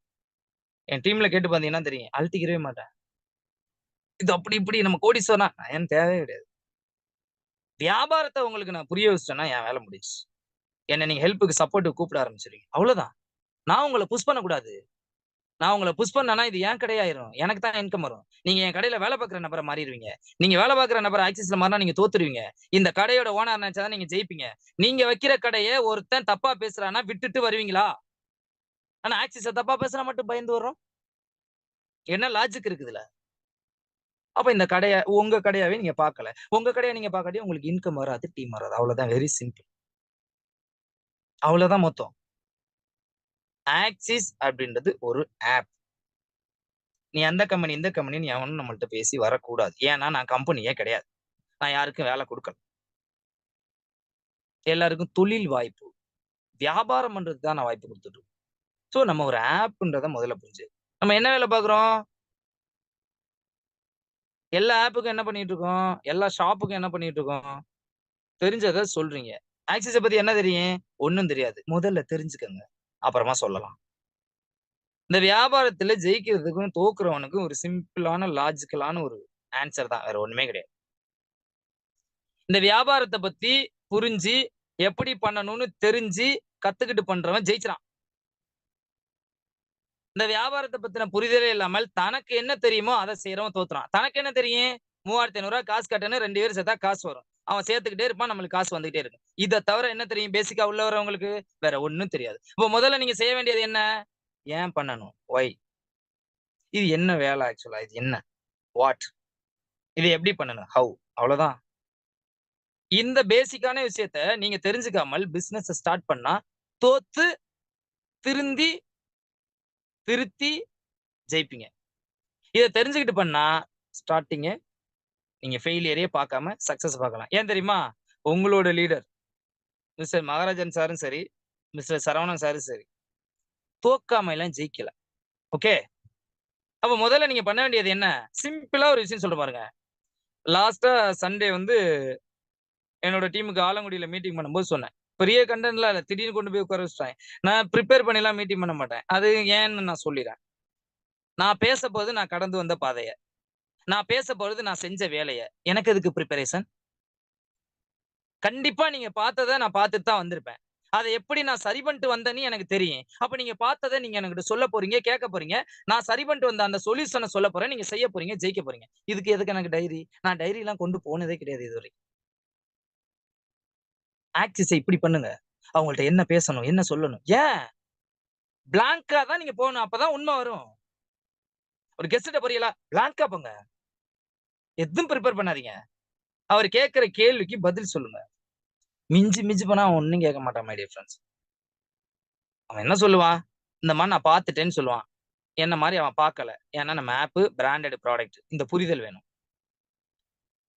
என் டீம்ல கேட்டு பார்த்தீங்கன்னா தெரியும். அழட்டிக்கிறவே மாட்டேன். இது அப்படி இப்படி நம்ம கோடீஸ்வரனா எனக்கு தேவையே கிடையாது. வியாபாரத்த உங்களுக்கு நான் புரிய வச்சுட்டேன்னா என் வேலை முடிஞ்சுச்சு. என்ன நீங்க ஹெல்ப்க்கு சப்போர்ட்க்கு கூப்பிட ஆரம்பிச்சுருவீங்க. அவ்வளவுதான். நான் உங்கள புஷ் பண்ணக்கூடாது. நான் உங்களை புஷ் பண்ணனா இது ஏன் கடையாயிரும். எனக்கு தான் இன்கம் வரும். நீங்க என் கடையில வேலை பார்க்குற நபரை மாறிடுவீங்க. நீங்க வேலை பார்க்குற நபர் ஆக்சிஸ்ல மாறினா நீங்க தோத்துருவீங்க. இந்த கடையோட ஓனர் நினைச்சாதான் நீங்க ஜெயிப்பீங்க. நீங்க வைக்கிற கடையை ஒருத்தன் தப்பா பேசுறான்னா விட்டுட்டு வருவீங்களா? ஆனா ஆக்சிஸ தப்பா பேசுனா மட்டும் பயந்து வர்றோம். என்ன லாஜிக் இருக்குதுல? அப்ப இந்த கடைய உங்க கடையாவே நீங்க பார்க்கல. உங்க கடைய நீங்க பார்க்காட்டி உங்களுக்கு இன்கம் வராது, டீம் வராது. அவ்வளவுதான். Very simple. அவ்வளவுதான் மொத்தம். ஆக்சிஸ் அப்படின்றது ஒரு ஆப். நீ அந்த கம்பெனி இந்த கம்பெனி எவனும் நம்மள்ட்ட பேசி வரக்கூடாது. ஏன்னா நான் கம்பெனியே கிடையாது. நான் யாருக்கும் வேலை கொடுக்கல. எல்லாருக்கும் தொழில் வாய்ப்பு, வியாபாரம் பண்றதுக்கு தான் நான் வாய்ப்பு கொடுத்துட்டு இருக்கேன். சோ நம்ம ஒரு ஆப்ன்றத முதல்ல புரிஞ்சு நம்ம என்ன வேலை பார்க்குறோம்? எல்லா ஆப்புக்கும் என்ன பண்ணிட்டு இருக்கோம்? எல்லா ஷாப்புக்கும் என்ன பண்ணிட்டு இருக்கோம்? தெரிஞ்சத சொல்றீங்க. ஆக்சிஸ பத்தி என்ன தெரியும்? ஒண்ணும் தெரியாது. முதல்ல தெரிஞ்சுக்கங்க. அப்புறமா சொல்லலாம். இந்த வியாபாரத்துல ஜெயிக்கிறதுக்கும், தோக்குறவனுக்கும் ஒரு சிம்பிளான, லாஜிக்கலான ஒரு ஆன்சர் தான். வேற ஒண்ணுமே கிடையாது. இந்த வியாபாரத்த பத்தி புரிஞ்சு, எப்படி பண்ணணும்னு தெரிஞ்சு, கத்துக்கிட்டு பண்றவன் ஜெயிச்சுறான். இந்த வியாபாரத்த பத்தின புரிதலே இல்லாமல், தனக்கு என்ன தெரியுமோ அத செய்றவன் தோத்துறான். தனக்கு என்ன தெரியும்? ரூ. 3500 காசு கட்டணும். 2 பேரும் சேர்த்தா காசு வரும். அவன் சேர்த்துக்கிட்டே இருப்பான். நம்மளுக்கு காசு வந்துகிட்டே இருக்கும். இத தவிர என்ன தெரியும்? பேசிக்கா உள்ள வரவங்களுக்கு வேற ஒண்ணும் தெரியாது. இப்போ முதல்ல நீங்க செய்ய வேண்டியது என்ன? ஏன் பண்ணணும்? ஒய்? இது என்ன வேலை ஆக்சுவலா? இது என்ன? வாட்? இது எப்படி பண்ணணும்? ஹவ்? அவ்வளவுதான். இந்த பேசிக்கான விஷயத்த நீங்க தெரிஞ்சுக்காமல் பிசினஸ் ஸ்டார்ட் பண்ணா தோத்து, திருந்தி, திருத்தி ஜெயிப்பீங்க. இத தெரிஞ்சுக்கிட்டு பண்ணா ஸ்டார்ட்டிங்கே நீங்க ஃபெயிலியரே பார்க்காம சக்சஸ் பார்க்கலாம். ஏன் தெரியுமா? உங்களோட லீடர் மிஸ்டர் மகாராஜன் சாரும் சரி, மிஸ்டர் சரவணன் சாரும் சரி, தோக்காம எல்லாம் ஜெயிக்கல. ஓகே. அப்ப முதல்ல நீங்க பண்ண வேண்டியது என்ன? சிம்பிளா ஒரு விஷயம் சொல்றேன் பாருங்க. லாஸ்ட்டா சண்டே வந்து என்னோட டீமுக்கு ஆலங்குடியில மீட்டிங் பண்ணும்போது சொன்னேன். பெரிய கண்டென்ட்லாம் இல்ல. திடீர்னு கொண்டு போய் உட்கார வச்சுட்டாங்க. நான் பிரிப்பேர் பண்ணிலாம் மீட்டிங் பண்ண மாட்டேன். அது ஏன்னு நான் சொல்லிறேன். நான் பேசப்போறது நான் கடந்து வந்த பாதைய. நான் பேசப்போறது நான் செஞ்ச வேலைய. எனக்கு எதுக்கு பிரிப்பரேஷன்? கண்டிப்பா நீங்க பார்த்தத நான் பார்த்துட்டு தான் வந்திருப்பேன். அத எப்படி நான் சரி பண்ணிட்டு வந்தேன்னு எனக்கு தெரியும். அப்ப நீங்க பார்த்தத நீங்க என்கிட்ட சொல்லப் போறீங்க, கேட்கப் போறீங்க. நான் சரி பண்ணிட்டு வந்த அந்த சொல்யூஷன சொல்லப் போறேன். நீங்க செய்யப் போறீங்க, ஜெயிக்கப் போறீங்க. இதுக்கு எதுக்கு எனக்கு டைரி? நான் டைரிலாம் கொண்டு போனதே கிடையாது இதுவரைக்கும். ஆக்சிஸ இப்படி பண்ணுங்க. அவங்கள்ட்ட என்ன பேசணும்? என்ன சொல்லணும்? ஏன்? பிளாங்க்கா தான் நீங்க போகணும். அப்பதான் உண்மை வரும். ஒரு கெஸ்ட்ட போறீங்களா? பிளாங்க்கா போங்க. எதுவும் பிரிப்பேர் பண்ணாதீங்க. அவர் கேட்கிற கேள்விக்கு பதில் சொல்லுங்க. மிஞ்சி மிஞ்சி போனா அவன் ஒண்ணும் கேட்க மாட்டான் மை டியர் ஃபிரெண்ட்ஸ். அவன் என்ன சொல்லுவான்? இந்த மாரி நான் பார்த்துட்டேன்னு சொல்லுவான். என்ன மாரி அவன் பார்க்கல. ஏன்னா நம்ம ஆப் பிராண்டட் ப்ராடக்ட். இந்த புரிதல் வேணும்.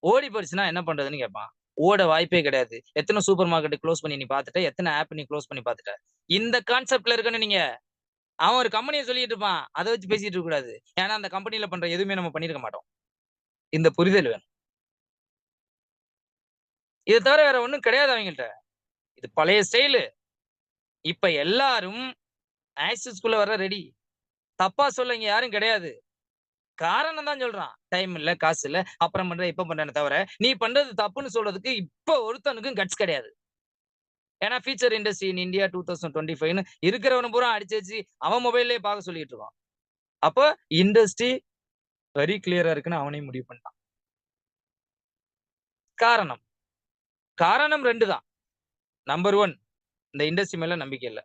ஓடி போயிடுச்சுன்னா என்ன பண்றதுன்னு கேட்பான். ஓட வாய்ப்பே கிடையாது. எத்தன சூப்பர் மார்க்கெட் குளோஸ் பண்ணி நீ பார்த்துட்ட? எத்தன ஆப் நீ குளோஸ் பண்ணி பார்த்துட்ட? இந்த கான்செப்ட்ல இருக்கணும் நீங்க. அவன் ஒரு கம்பெனிய சொல்லிட்டு இருப்பான். அத வச்சு பேசிட்டு இருக்க கூடாது. ஏன்னா அந்த கம்பெனில பண்ற எதுவுமே நம்ம பண்ணியிருக்க மாட்டோம். இந்த புரிதல் வேணும். இத தவிர வேற ஒண்ணும் கிடையாது அவங்கள்ட்ட. இது பழைய ஸ்டைலு. இப்ப எல்லாரும் ஆக்சிஸ்க்குள்ள வர ரெடி. தப்பா சொல்ல இங்க யாரும் கிடையாது. காரணம் தான் சொல்றான். டைம் இல்ல, காசு இல்ல. அப்புறம் பண்றேன், இப்ப பண்றேன்னு தவிர, நீ பண்றது தப்புன்னு சொல்றதுக்கு இப்ப ஒருத்தனுக்கும் கட்ஸ் கிடையாது. ஏன்னா ஃபீச்சர் இண்டஸ்ட்ரி இன் இந்தியா 2025ன்னு இருக்கிறவன பூரா அடிச்சு வச்சு அவன் மொபைல்லயே பார்க்க சொல்லிட்டு இருக்கான். அப்ப இண்டஸ்ட்ரி வெரி கிளியரா இருக்குன்னு அவனே முடிவு பண்ணிட்டான். காரணம் காரணம் 2 தான். நம்பர் 1 இந்த இண்டஸ்ட்ரி மேல நம்பிக்கை இல்ல.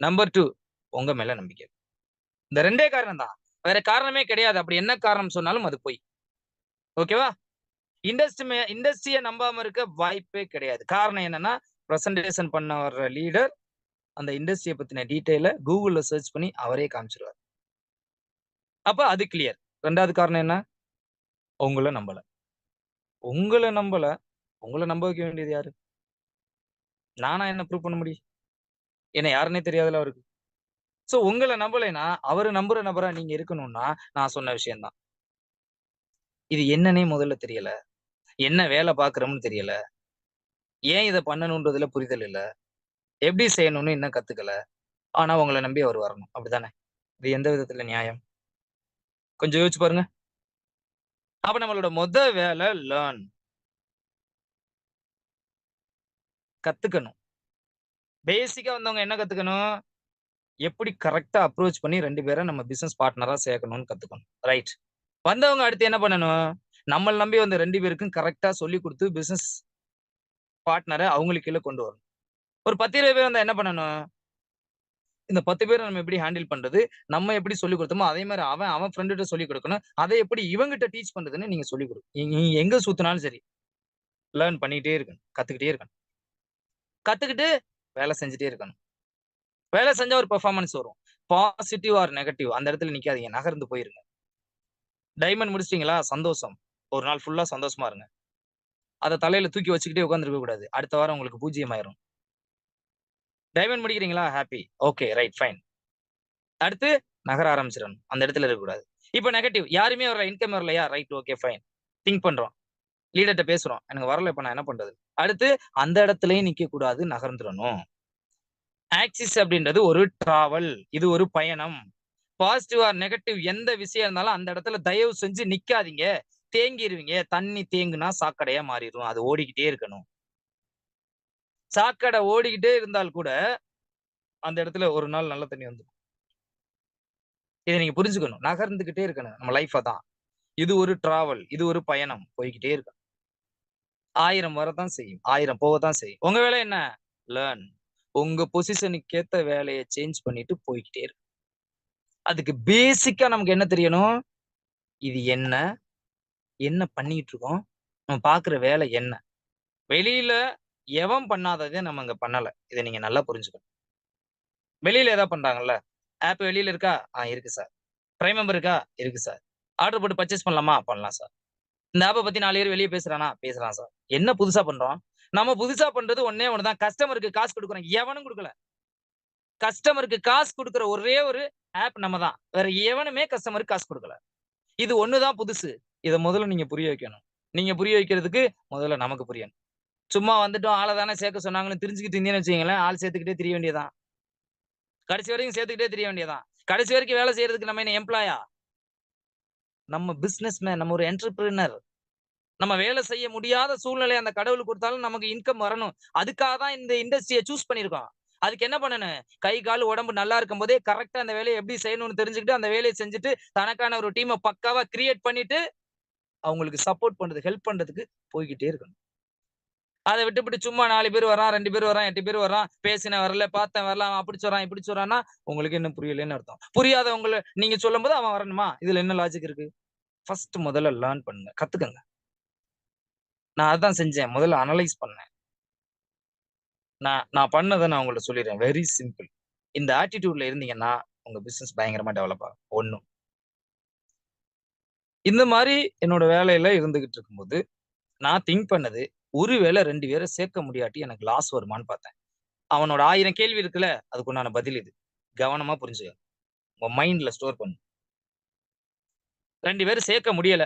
நம்பர் 2 உங்க மேல நம்பிக்கை இல்ல. இந்த 2டே காரணம் தான். வேற காரணமே கிடையாது. அப்படி என்ன காரணம் சொன்னாலும் அது பொய். ஓகேவா? இண்டஸ்ட்ரிய நம்பாம இருக்க வாய்ப்பே கிடையாது. காரணம் என்னன்னா, பிரசன்டேஷன் பண்ண வர்ற லீடர் அந்த இண்டஸ்ட்ரிய பத்தின டீட்டெயில Googleல சர்ச் பண்ணி அவரே காமிச்சிருவாரு. அப்ப அது கிளியர். 2வது காரணம் என்ன? உங்கள நம்பல. உங்கள நம்பல. உங்கள நம்ப வைக்க வேண்டியது யாரு? நானா என்ன ப்ரூவ் பண்ண முடியும்? என்ன யாருன்னே தெரியாதுல்ல அவருக்கு. சோ உங்கள நம்பலைன்னா, அவரு நம்புற நபரா நீங்க இருக்கணும்னா, நான் சொன்ன விஷயம் தான். இது என்னன்னே முதல்ல தெரியல. என்ன வேலை பார்க்கிறோம்னு தெரியல. ஏன் இத பண்ணணும்ன்றதுல புரிதல் இல்ல. எப்படி செய்யணும்னு இன்னும் கத்துக்கல. ஆனா உங்கள நம்பி அவரு வரணும். அப்படித்தானே? இது எந்த விதத்துல நியாயம்? கொஞ்சம் யோசிச்சு பாருங்க. அப்ப நம்மளோட வேலை லேர்ன். கத்துக்கணும். பேசிக்கா வந்தவங்க என்ன கத்துக்கணும்? எப்படி கரெக்டா அப்ரோச் பண்ணி 2 பேரை நம்ம பிசினஸ் பார்ட்னரா சேர்க்கணும்னு கத்துக்கணும். ரைட். வந்தவங்க அடுத்து என்ன பண்ணணும்? நம்மள நம்பி வந்த 2 பேருக்கும் கரெக்டா சொல்லிக் குடுத்து பிசினஸ் பார்ட்னர அவங்களுக்கு கீழ கொண்டு வரணும். ஒரு 10, 20 பேர் வந்தா என்ன பண்ணணும்? இந்த 10 பேர நம்ம எப்படி ஹேண்டில் பண்றது? நம்ம எப்படி சொல்லிக் குடுத்தோமோ, அதே மாரி அவன் ஃப்ரெண்டுட்ட சொல்லிக் குடுக்கணும். அதை எப்படி இவங்கிட்ட டீச் பண்றதுன்னு நீங்க சொல்லிக் குடு. நீ எங்க சுத்துனாலும் சரி, லேர்ன் பண்ணிட்டே இருக்கணும். கத்துக்கிட்டே இருக்கணும். கத்துக்கிட்டு வேலை செஞ்சுட்டே இருக்கணும். வேலை செஞ்சா ஒரு பெர்ஃபார்மன்ஸ் வரும். பாசிட்டிவ் ஆர் நெகட்டிவ் அந்த இடத்துல நிக்காதீங்க. நகர்ந்து போயிருங்க. டைமண்ட் முடிச்சிட்டீங்களா? சந்தோஷம். ஒரு நாள் ஃபுல்லா சந்தோஷமா இருங்க. அத தலையில தூக்கி வச்சுக்கிட்டே உட்கார்ந்திருக்க கூடாது. அடுத்த வாரம் உங்களுக்கு பூஜ்ஜியம் ஆயிரும். டைமண்ட் முடிக்கிறீங்களா? ஹாப்பி. Okay, right, fine. அடுத்து நகர ஆரம்பிச்சிடணும். அந்த இடத்துல இருக்கக்கூடாது. இப்ப நெகட்டிவ். யாருமே வரல, இன்கம் வரலையா? Right, okay, fine. திங்க் பண்றோம். லீடர்ட்ட பேசுறோம். எனக்கு வரல, இப்ப நான் என்ன பண்றது? அடுத்து அந்த இடத்துலயும் நிக்க கூடாது, நகர்ந்துறணும். ஆக்சிஸ் அப்படின்றது ஒரு டிராவல். இது ஒரு பயணம். பாசிட்டிவ் ஆர் நெகட்டிவ் எந்த விஷயம் இருந்தாலும் அந்த இடத்துல தயவு செஞ்சு நிக்காதீங்க. தேங்கிருவீங்க. தண்ணி தேங்குனா சாக்கடையா மாறிடும். அது ஓடிக்கிட்டே இருக்கணும். சாக்கடை ஓடிக்கிட்டே இருந்தால் கூட அந்த இடத்துல ஒரு நாள் நல்ல தண்ணி வந்துரும். இதை நீங்க புரிஞ்சுக்கணும். நகர்ந்துகிட்டே இருக்கணும். நம்ம லைஃப் அதான். இது ஒரு டிராவல். இது ஒரு பயணம். போய்க்கிட்டே இருக்கணும். 1000 வரதான் செய்யும். 1000 போகத்தான் செய்யும். உங்க வேலை என்ன? லேர்ன். உங்க பொசிஷனுக்கு ஏத்த வேலையை சேஞ்ச் பண்ணிட்டு போய்க்கிட்டே இருக்கு. அதுக்கு பேசிக்கா நமக்கு என்ன தெரியணும்? இது என்ன? என்ன பண்ணிட்டு இருக்கோம்? நம்ம பாக்குற வேலை என்ன? வெளியில எவன் பண்ணாததை நம்ம இங்க பண்ணல. இதை நீங்க நல்லா புரிஞ்சுக்கணும். வெளியில ஏதாவது பண்றாங்கல்ல? ஆப் வெளியில இருக்கா? இருக்கு சார். பிரைம் மெம்பர் இருக்கா? இருக்கு சார். ஆர்டர் போட்டு பர்ச்சேஸ் பண்ணலாமா? பண்ணலாம் சார். இந்த ஆப்ப பத்தி 4 பேர் வெளிய பேசுறானா? பேசலாம் சார். என்ன புதுசா பண்றோம்? நம்ம புதுசா பண்றது ஒண்ணே ஒண்ணுதான். கஸ்டமருக்கு காசு குடுக்குறோம். எவனும் குடுக்கல. கஸ்டமருக்கு காசு குடுக்குற ஒரே ஒரு ஆப் நம்ம தான். வேற எவனுமே கஸ்டமருக்கு காசு குடுக்கல. இது ஒண்ணுதான் புதுசு. இத முதல்ல நீங்க புரிய வைக்கணும். நீங்க புரிய வைக்கிறதுக்கு முதல்ல நமக்கு புரியணும். சும்மா வந்துட்டோம், ஆள தானே சேர்க்க சொன்னாங்கன்னு தெரிஞ்சுக்கிட்டு இருந்தீங்கன்னு வச்சுக்கங்களேன், ஆள் சேர்த்துக்கிட்டே திரிய வேண்டியதுதான். கடைசி வரைக்கும் சேர்த்துக்கிட்டே திரிய வேண்டியதுதான். கடைசி வரைக்கும் வேலை செய்யறதுக்கு நம்ம என்ன எம்ப்ளாயா? நம்ம பிசினஸ் மேன். நம்ம ஒரு என்டர்பிரினர். நம்ம வேலை செய்ய முடியாத சூழ்நிலை அந்த கடவுள் கொடுத்தாலும் நமக்கு இன்கம் வரணும். அதுக்காக தான் இந்த இண்டஸ்ட்ரியை சூஸ் பண்ணியிருக்கோம். அதுக்கு என்ன பண்ணணும்? கை கால் உடம்பு நல்லா இருக்கும் போதே கரெக்டா அந்த வேலையை எப்படி செய்யணும்னு தெரிஞ்சுக்கிட்டு அந்த வேலையை செஞ்சுட்டு தனக்கான ஒரு டீமை பக்காவா கிரியேட் பண்ணிட்டு அவங்களுக்கு சப்போர்ட் பண்றது, ஹெல்ப் பண்றதுக்கு போய்கிட்டே இருக்கணும். அதை விட்டுவிட்டு சும்மா 4 பேர் வரான், 2 பேர் வரான், 8 பேர் வரான், பேசினேன் வரல, பார்த்தேன் வரல, அவன் அப்படி சொல்றான், இப்படி சொல்றான்னா உங்களுக்கு என்ன புரியலன்னு அர்த்தம். புரியாதவங்களை நீங்க சொல்லும் போது அவன் வரணுமா? இதுல என்ன லாஜிக் இருக்கு? ஃபர்ஸ்ட் முதல்ல லேர்ன் பண்ணுங்க, கத்துக்கங்க. நான் அதான் செஞ்சேன். முதல்ல அனலைஸ் பண்ணேன். நான் பண்ணதை நான் உங்கள்ட்ட சொல்லிடுறேன். Very simple. இந்த ஆட்டிடியூட்ல இருந்தீங்கன்னா உங்க பிசினஸ் பயங்கரமா டெவலப் ஆகும். 1. இந்த மாதிரி என்னோட வேலையில இருந்துகிட்டு இருக்கும்போது நான் திங்க் பண்ணது, ஒருவேளை 2 பேரை சேர்க்க முடியாட்டி எனக்கு லாஸ் வருமான்னு பார்த்தேன். அவனோட 1000 கேள்வி இருக்குல்ல, அதுக்கு உண்டான பதில் இது. கவனமா புரிஞ்சுக்க. உங்க மைண்ட்ல ஸ்டோர் பண்ணு. 2 பேரும் சேர்க்க முடியல.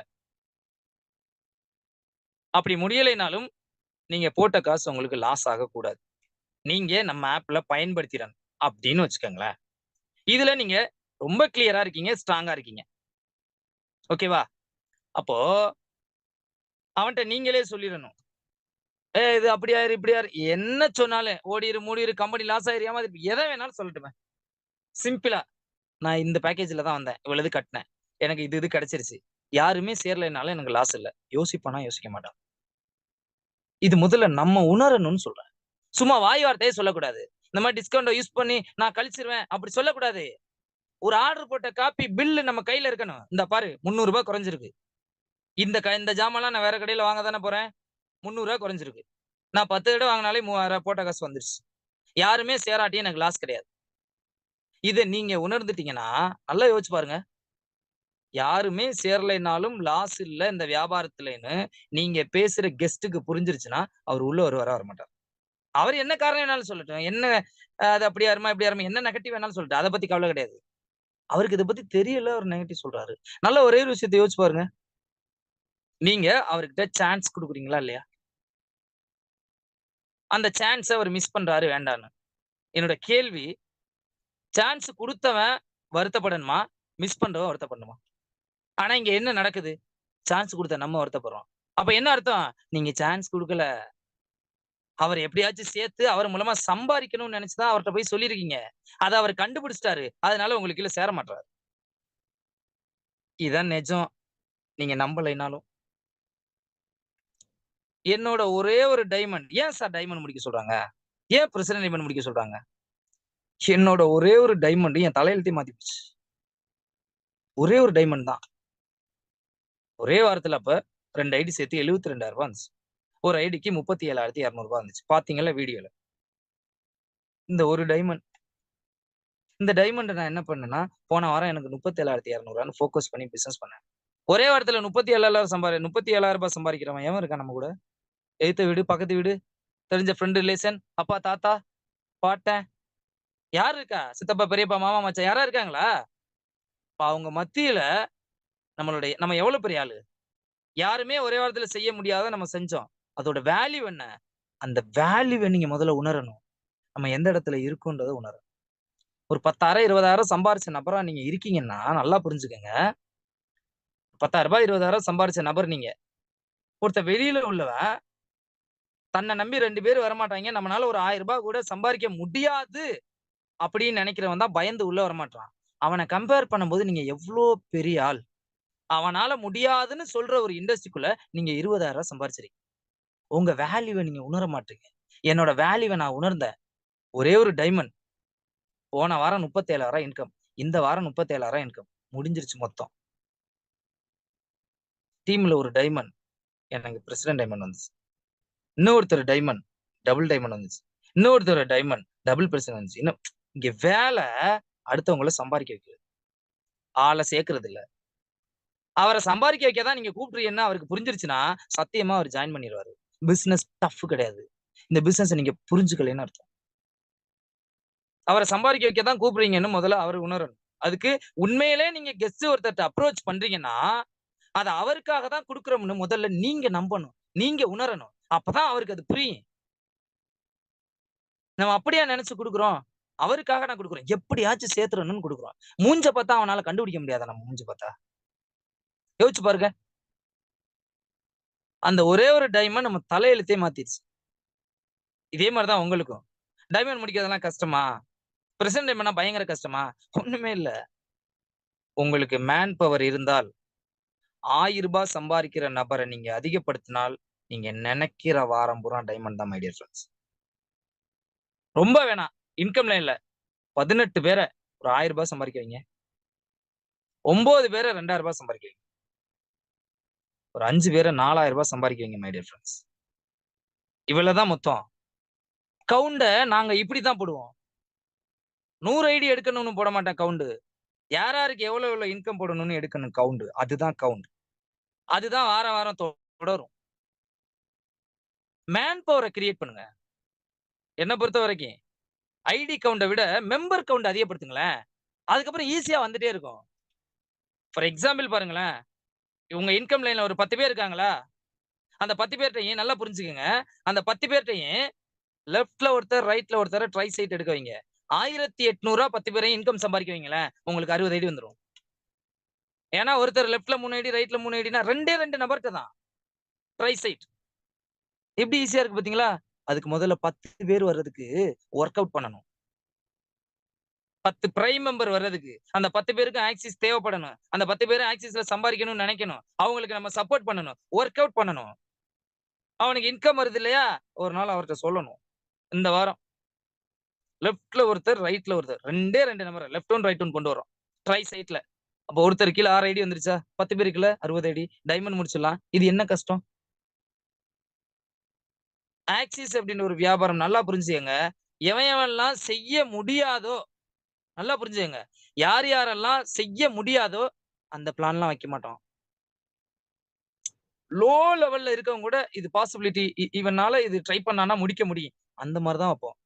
அப்படி முடியலைனாலும் நீங்க போட்ட காசு உங்களுக்கு லாஸ் ஆகக்கூடாது. நீங்க நம்ம ஆப்ல பயன்படுத்திடணும் அப்படின்னு வச்சுக்கோங்களேன். இதுல நீங்க ரொம்ப கிளியரா இருக்கீங்க, ஸ்ட்ராங்கா இருக்கீங்க. ஓகேவா? அப்போ அவன்கிட்ட நீங்களே சொல்லிடணும். இது அப்படியாரு, இப்படியாரு, என்ன சொன்னாலும் ஓடிரு, மூடிரு, கம்பெனி லாஸ் ஆயிரு, ஏமாதிரி, எதை வேணாலும் சொல்லட்டுமே. சிம்பிளா, நான் இந்த பேக்கேஜ்ல தான் வந்தேன், இவ்வளவு கட்டினேன், எனக்கு இது கிடைச்சிருச்சு, யாருமே சேரலைனாலும் எனக்கு லாஸ் இல்ல. யோசிப்பானா? யோசிக்க மாட்டான். இது முதல்ல நம்ம உணரணும்னு சொல்றேன். சும்மா வாய் வார்த்தையே சொல்லக்கூடாது. இந்த மாதிரி டிஸ்கவுண்ட் யூஸ் பண்ணி நான் கழிச்சிருவேன் அப்படி சொல்லக்கூடாது. ஒரு ஆர்டர் போட்ட காப்பி பில்லு நம்ம கையில இருக்கணும். இந்த பாரு, 300 ரூபாய் குறைஞ்சிருக்கு. இந்த ஜாமான்லாம் நான் வேற கடையில வாங்க தானே போறேன். 300 ரூபாய் குறைஞ்சிருக்கு. நான் 10 தடவை வாங்கினாலே 3000 போட்ட காசு வந்துருச்சு. யாருமே சேராட்டியும் எனக்கு லாஸ் கிடையாது. இதை நீங்க உணர்ந்துட்டீங்கன்னா நல்லா யோசிச்சு பாருங்க. யாருமே சேரலைனாலும் லாஸ் இல்ல இந்த வியாபாரத்துலன்னு நீங்க பேசுற கெஸ்ட்டுக்கு புரிஞ்சிருச்சுன்னா அவர் உள்ள வர மாட்டார். அவர் என்ன காரணம் வேணாலும் சொல்லட்டும். என்ன அது அப்படியா இருமா, இப்படியா இருமா, என்ன நெகட்டிவ் வேணாலும் சொல்லட்டும். அதை பத்தி கவலை கிடையாது. அவருக்கு இதை பத்தி தெரியல, அவர் நெகட்டிவ் சொல்றாரு. நல்ல ஒரே ஒரு விஷயத்தை யோசிச்சு பாருங்க. நீங்க அவர்கிட்ட சான்ஸ் கொடுக்குறீங்களா இல்லையா? அந்த சான்ஸ் அவர் மிஸ் பண்றாரு வேண்டான்னு. என்னோட கேள்வி, சான்ஸ் கொடுத்தவன் வருத்தப்படணுமா, மிஸ் பண்றவன் வருத்தப்படணுமா? ஆனா இங்க என்ன நடக்குது? சான்ஸ் கொடுத்த நம்ம வருத்தப்படுறோம். அப்ப என்ன அர்த்தம்? நீங்க சான்ஸ் கொடுக்கல. அவர் எப்படியாச்சும் சேர்த்து அவர் மூலமா சம்பாதிக்கணும்னு நினைச்சுதான் அவர்கிட்ட போய் சொல்லியிருக்கீங்க. அதை அவர் கண்டுபிடிச்சிட்டாரு. அதனால உங்களுக்கு கீழே சேர மாட்டாரு. இதான் நிஜம். நீங்க நம்பலைனாலும். என்னோட ஒரே ஒரு டைமண்ட். ஏன் சார் டைமண்ட் முடிக்க சொல்றாங்க? ஏன் பிரசிடென்ட் டைமண்ட் முடிக்க சொல்றாங்க? என்னோட ஒரே ஒரு டைமண்ட் என் தலையெழுத்தையும் மாத்தி போச்சு. ஒரே ஒரு டைமண்ட் தான். ஒரே வாரத்துல அப்ப 2 ஐடி சேர்த்து 72,000 ரூபாய் இருந்துச்சு. ஒரு ஐடிக்கு 37,200 ரூபாய் இருந்துச்சு. பாத்தீங்கல்ல வீடியோல. இந்த ஒரு டைமண்ட். இந்த டைமண்ட் நான் என்ன பண்ணேன்னா, போன வாரம் எனக்கு 37,200 ரூபான்னு ஃபோக்கஸ் பண்ணி பிசினஸ் பண்ணேன். ஒரே வாரத்துல 37,000 ரூபாய் சம்பாதிக்கிறவன் எவன் இருக்கான் நம்ம கூட? எதிர்த்த வீடு, பக்கத்து வீடு, தெரிஞ்ச ஃப்ரெண்ட், ரிலேஷன், அப்பா, தாத்தா, பாட்டன், யார் இருக்கா? சித்தப்பா, பெரியப்பா, மாமா, மச்சான் யாரா இருக்காங்களா? அவங்க மத்தியில நம்ம எவ்வளவு பெரிய ஆளு? யாருமே ஒரே வாரத்துல செய்ய முடியாத நம்ம செஞ்சோம். அதோட வேல்யூ என்ன? அந்த வேல்யூவை நீங்க முதல்ல உணரணும். நம்ம எந்த இடத்துல இருக்கோன்றத உணரணும். ஒரு 10,000 20,000 சம்பாரிச்ச நபரா நீங்க இருக்கீங்கன்னா நல்லா புரிஞ்சுக்கங்க. 10,000 ரூபாய் 20,000 சம்பாரிச்ச நபர் நீங்க. ஒருத்த வெளியில உள்ளவன் தன்னை நம்பி 2 பேர் வரமாட்டாங்க. நம்மளால ஒரு 1000 ரூபாய் கூட சம்பாதிக்க முடியாது அப்படின்னு நினைக்கிறவன் தான் பயந்து உள்ள வரமாட்டான். அவனை கம்பேர் பண்ணும்போது நீங்க எவ்வளவு பெரிய ஆள். அவனால முடியாதுன்னு சொல்ற ஒரு இண்டஸ்ட்ரிக்குள்ள நீங்க 20,000 ரூபாய் சம்பாரிச்சிருக்கீங்க. உங்க வேல்யூவை நீங்க உணர மாட்டீங்க. என்னோட வேல்யூவை நான் உணர்ந்தேன். ஒரே ஒரு டைமண்ட். போன வாரம் 37,000 இன்கம். இந்த வாரம் 37,000 இன்கம். முடிஞ்சிருச்சு மொத்தம். டீம்ல ஒரு டைமண்ட். எனக்கு பிரசிடென்ட் டைமண்ட் வந்துச்சு. இன்னொருத்தர் டைமண்ட், டபுள் டைமண்ட் வந்துச்சு. இன்னொருத்தர் டைமண்ட், டபுள் பிரசிடென்ட் வந்துச்சு. இன்னும் இங்க வேலை அடுத்தவங்கள சம்பாதிக்க வைக்கிறது. ஆளை சேர்க்கறது இல்ல. அவரை சம்பாதிக்க வைக்கதான் நீங்க கூப்பிடுறீங்கன்னா அவருக்கு புரிஞ்சிருச்சுன்னா சத்தியமா அவர் ஜாயின் பண்ணிடுவாரு. பிசினஸ் டஃப் கிடையாது. இந்த பிசினஸ் நீங்க புரிஞ்சுக்கலன்னு அர்த்தம். அவரை சம்பாதிக்க வைக்கதான் கூப்பிடுறீங்கன்னு முதல்ல அவர் உணரணும். அதுக்கு உண்மையிலே நீங்க கெஸ்ட் ஒருத்தர் அப்ரோச் பண்றீங்கன்னா அது அவருக்காக தான் கொடுக்குறோம்னு முதல்ல நீங்க நம்பணும். நீங்க உணரணும். அப்பதான் அவருக்கு அது புரியும். நம்ம அப்படியா நினைச்சு கொடுக்குறோம்? அவருக்காக நான் கொடுக்குறோம். எப்படியாச்சும் சேர்த்துறணும்னு கொடுக்குறோம். மூஞ்ச பார்த்தா அவனால கண்டுபிடிக்க முடியாதா? நம்ம மூஞ்ச பார்த்தா யோசிச்சு பாருங்க. அந்த ஒரே ஒரு டைமண்ட் நம்ம தலையெழுத்தே மாத்திடுச்சு. இதே மாதிரிதான் உங்களுக்கும். டைமண்ட் முடிக்கிறதெல்லாம் கஷ்டமா? பிரசன்ட் டைமண்ட்னா பயங்கர கஷ்டமா? ஒண்ணுமே இல்ல. உங்களுக்கு மேன் பவர் இருந்தால் 1000 ரூபாய் சம்பாதிக்கிற நபரை நீங்க அதிகப்படுத்தினால் நீங்க நினைக்கிற வாரம் பூரா டைமண்ட் தான் மை டியர் ஃப்ரெண்ட்ஸ். ரொம்ப வேணாம். இன்கம் லைன்ல 18 பேரை ஒரு 1000 ரூபாய் சம்பாதிக்க வைங்க. 9 பேரை 2000 ரூபாய் சம்பாதிக்க வைங்க. ஒரு 5 பேரை 4000 ரூபாய் சம்பாதிக்க வைங்க மை டியர் ஃப்ரெண்ட்ஸ். இவ்வளவுதான் மொத்தம். கவுண்ட நாங்க இப்படிதான் போடுவோம். 100 ஐடி எடுக்கணும்னு போட மாட்டேன் கவுண்ட். யாராருக்கு எவ்வளவு இன்கம் போடணும்னு எடுக்கணும் கவுண்ட். அதுதான் கவுண்ட். அதுதான் வாரம் வாரம் தொடரும். மேன் பவரை கிரியேட் பண்ணுங்க. என்ன பொறுத்த வரைக்கும் ஐடி கவுண்டை விட மெம்பர் கவுண்ட் அதிகப்படுத்துங்களேன். அதுக்கப்புறம் ஈஸியா வந்துட்டே இருக்கும். ஃபார் எக்ஸாம்பிள் பாருங்களேன். உங்க இன்கம் லைன்ல ஒரு 10 பேர் இருக்காங்களா? அந்த 10 பேர்ட்டையும் நல்லா புரிஞ்சுக்கங்க. அந்த 10 பேர்ட்டையும் லெஃப்ட்ல ஒருத்தர், ரைட்ல ஒருத்தர் ட்ரை சைட் எடுக்க வைங்க. 1800 ரூபாய் 10 பேரையும் இன்கம் சம்பாதிக்க வைங்களேன். உங்களுக்கு 60 ஐடி வந்துடும். ஏன்னா ஒருத்தர் லெஃப்ட்ல 3 ஐடி, ரைட்ல 3 ஐடினா 2 நபர்கிட்ட தான் ட்ரை சைட். எப்படி ஈஸியா இருக்கு பாத்தீங்களா? அதுக்கு முதல்ல 10 பேர் வர்றதுக்கு ஒர்க் அவுட் பண்ணணும். 10 பிரைம் மெம்பர் வர்றதுக்கு அந்த 10 பேருக்கு ஆக்சிஸ் தேவைப்படணும். அந்த 10 பேரும் ஆக்சிஸ்ல சம்பாதிக்கணும்னு நினைக்கணும். அவங்களுக்கு நம்ம சப்போர்ட் பண்ணணும். ஒர்க் அவுட் பண்ணணும். அவனுக்கு இன்கம் வருது இல்லையா? ஒரு நாள் அவர்கிட்ட சொல்லணும். இந்த வாரம் லெஃப்ட்ல ஒருத்தர், ரைட்ல ஒருத்தர், 2 number left one right one கொண்டு வரோம் ட்ரை சைட்ல. அப்போ ஒருத்தர் கீழே 6 ஐடி வந்துருச்சா? 10 பேருக்குள்ள 60 ஐடி டைமண்ட் முடிச்சிடலாம். இது என்ன கஷ்டம்? ஆக்சிஸ் அப்படின்னு ஒரு வியாபாரம் நல்லா புரிஞ்சுக்கங்க. எவெல்லாம் செய்ய முடியாதோ நல்லா புரிஞ்சுக்கங்க. யார் யாரெல்லாம் செய்ய முடியாதோ அந்த பிளான்லாம் வைக்க மாட்டோம். லோ லெவல்ல இருக்கவங்க கூட இது பாசிபிலிட்டி, இவனால இது ட்ரை பண்ணானா முடிக்க முடியும், அந்த மாதிரிதான் வைப்போம்.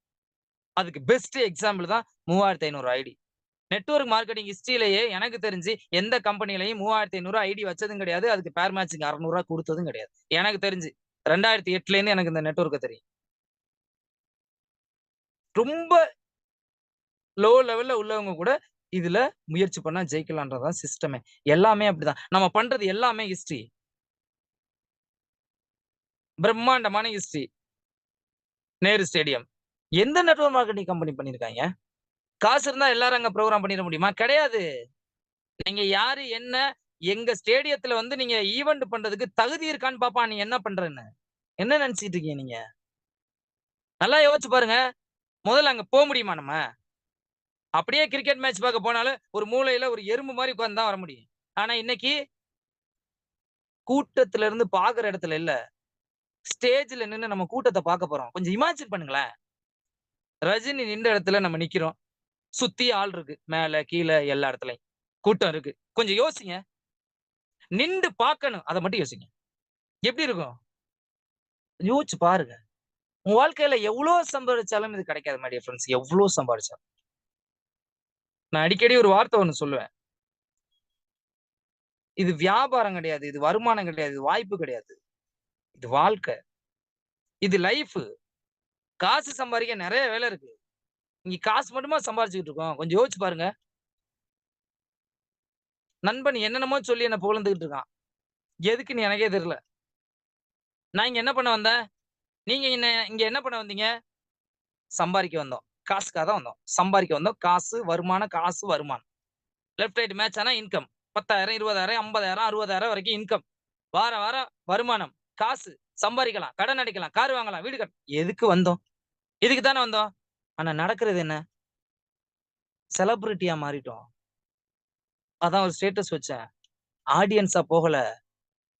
அதுக்கு பெஸ்ட் எக்ஸாம்பிள் தான் 3500 ஐடி. நெட்வொர்க் மார்க்கெட்டிங் ஹிஸ்டரியிலேயே எனக்கு தெரிஞ்சு எந்த கம்பெனிலையும் 3500 ஐடி வச்சதும் கிடையாது. அதுக்கு பேர் மேட்சிங் 600 ரூபாய் கொடுத்ததும் கிடையாது. எனக்கு தெரிஞ்சு 2008ல இருந்து எனக்கு இந்த நெட்வொர்க்கை தெரியும். ரொம்ப லோ லெவல்ல உள்ளவங்க கூட இதுல முயற்சி பண்ணா ஜெயிக்கலான்றதான் சிஸ்டமே. எல்லாமே அப்படிதான். நம்ம பண்றது எல்லாமே ஹிஸ்டரி. பிரம்மாண்டமான ஹிஸ்டரி. நேரு ஸ்டேடியம். எந்த நெட்வொர்க் மார்க்கெட்டிங் கம்பெனி பண்ணிருக்காங்க? காசு இருந்தா எல்லாரும் அங்க ப்ரோகிராம் பண்ணிட முடியுமா? கிடையாது. நீங்க யாரு என்ன எங்க ஸ்டேடியத்துல வந்து நீங்க ஈவென்ட் பண்றதுக்கு தகுதி இருக்கான்னு பாப்பான். நீ என்ன பண்றன்னு என்ன நினைச்சிட்டு இருக்கீங்க நீங்க? நல்லா யோசிச்சு பாருங்க. முதல்ல அங்க போக முடியுமா நம்ம? அப்படியே கிரிக்கெட் மேட்ச் பார்க்க போனாலும் ஒரு மூலையில ஒரு எறும்பு மாதிரி உட்கார்ந்து தான் வர முடியும். ஆனா இன்னைக்கு கூட்டத்துல இருந்து பாக்குற இடத்துல இல்ல, ஸ்டேஜ்ல நின்னு நம்ம கூட்டத்தை பார்க்க போறோம். கொஞ்சம் இமேஜின் பண்ணுங்களேன். ரஜினி நின்ற இடத்துல நம்ம நிக்கிறோம். சுத்தி ஆள் இருக்கு. மேல கீழ எல்லா இடத்துலயும் கூட்டம் இருக்கு. கொஞ்சம் யோசிங்க. நின்று பார்க்கணும். அதை மட்டும் யோசிங்க. எப்படி இருக்கும்? யோசிச்சு பாருங்க. உங்க வாழ்க்கையில எவ்வளவு சம்பாதிச்சாலும் இது கிடைக்காது மை டியர் ஃப்ரெண்ட்ஸ். எவ்வளவு சம்பாதிச்சாலும். நான் அடிக்கடி ஒரு வார்த்தை ஒண்ணு சொல்லுவேன். இது வியாபாரம் கிடையாது. இது வருமானம் கிடையாது. இது வாய்ப்பு கிடையாது. இது வாழ்க்கை. இது லைஃப். காசு சம்பாதிக்க நிறைய வேலை இருக்கு. இங்க காசு மட்டுமா சம்பாதிச்சுக்கிட்டு இருக்கோம்? கொஞ்சம் யோசிச்சு பாருங்க. நண்பன் என்னென்னமோ சொல்லி என்ன புகழ்ந்துகிட்டு இருக்கான். எதுக்குன்னு எனக்கே தெரியல. நான் இங்க என்ன பண்ண வந்தேன்? நீங்க இங்க என்ன பண்ண வந்தீங்க? சம்பாதிக்க வந்தோம். காசுக்காக தான் வந்தோம். சம்பாதிக்க வந்தோம். காசு, வருமானம், காசு, வருமானம். லெஃப்ட் ரைட் மேட்ச் ஆனா இன்கம். 10,000, 20,000, 50,000, 60,000 வரைக்கும் இன்கம். வாரம் வருமானம், காசு சம்பாதிக்கலாம், கடன் அடைக்கலாம், கார் வாங்கலாம், வீடு கட்ட. எதுக்கு வந்தோம்? இதுக்கு தானே வந்தோம். ஆனா நடக்கிறது என்ன? செலிபிரிட்டியா மாறிட்டோம். அதான் ஒரு ஸ்டேட்டஸ் வச்சேன். ஆடியன்ஸா போகல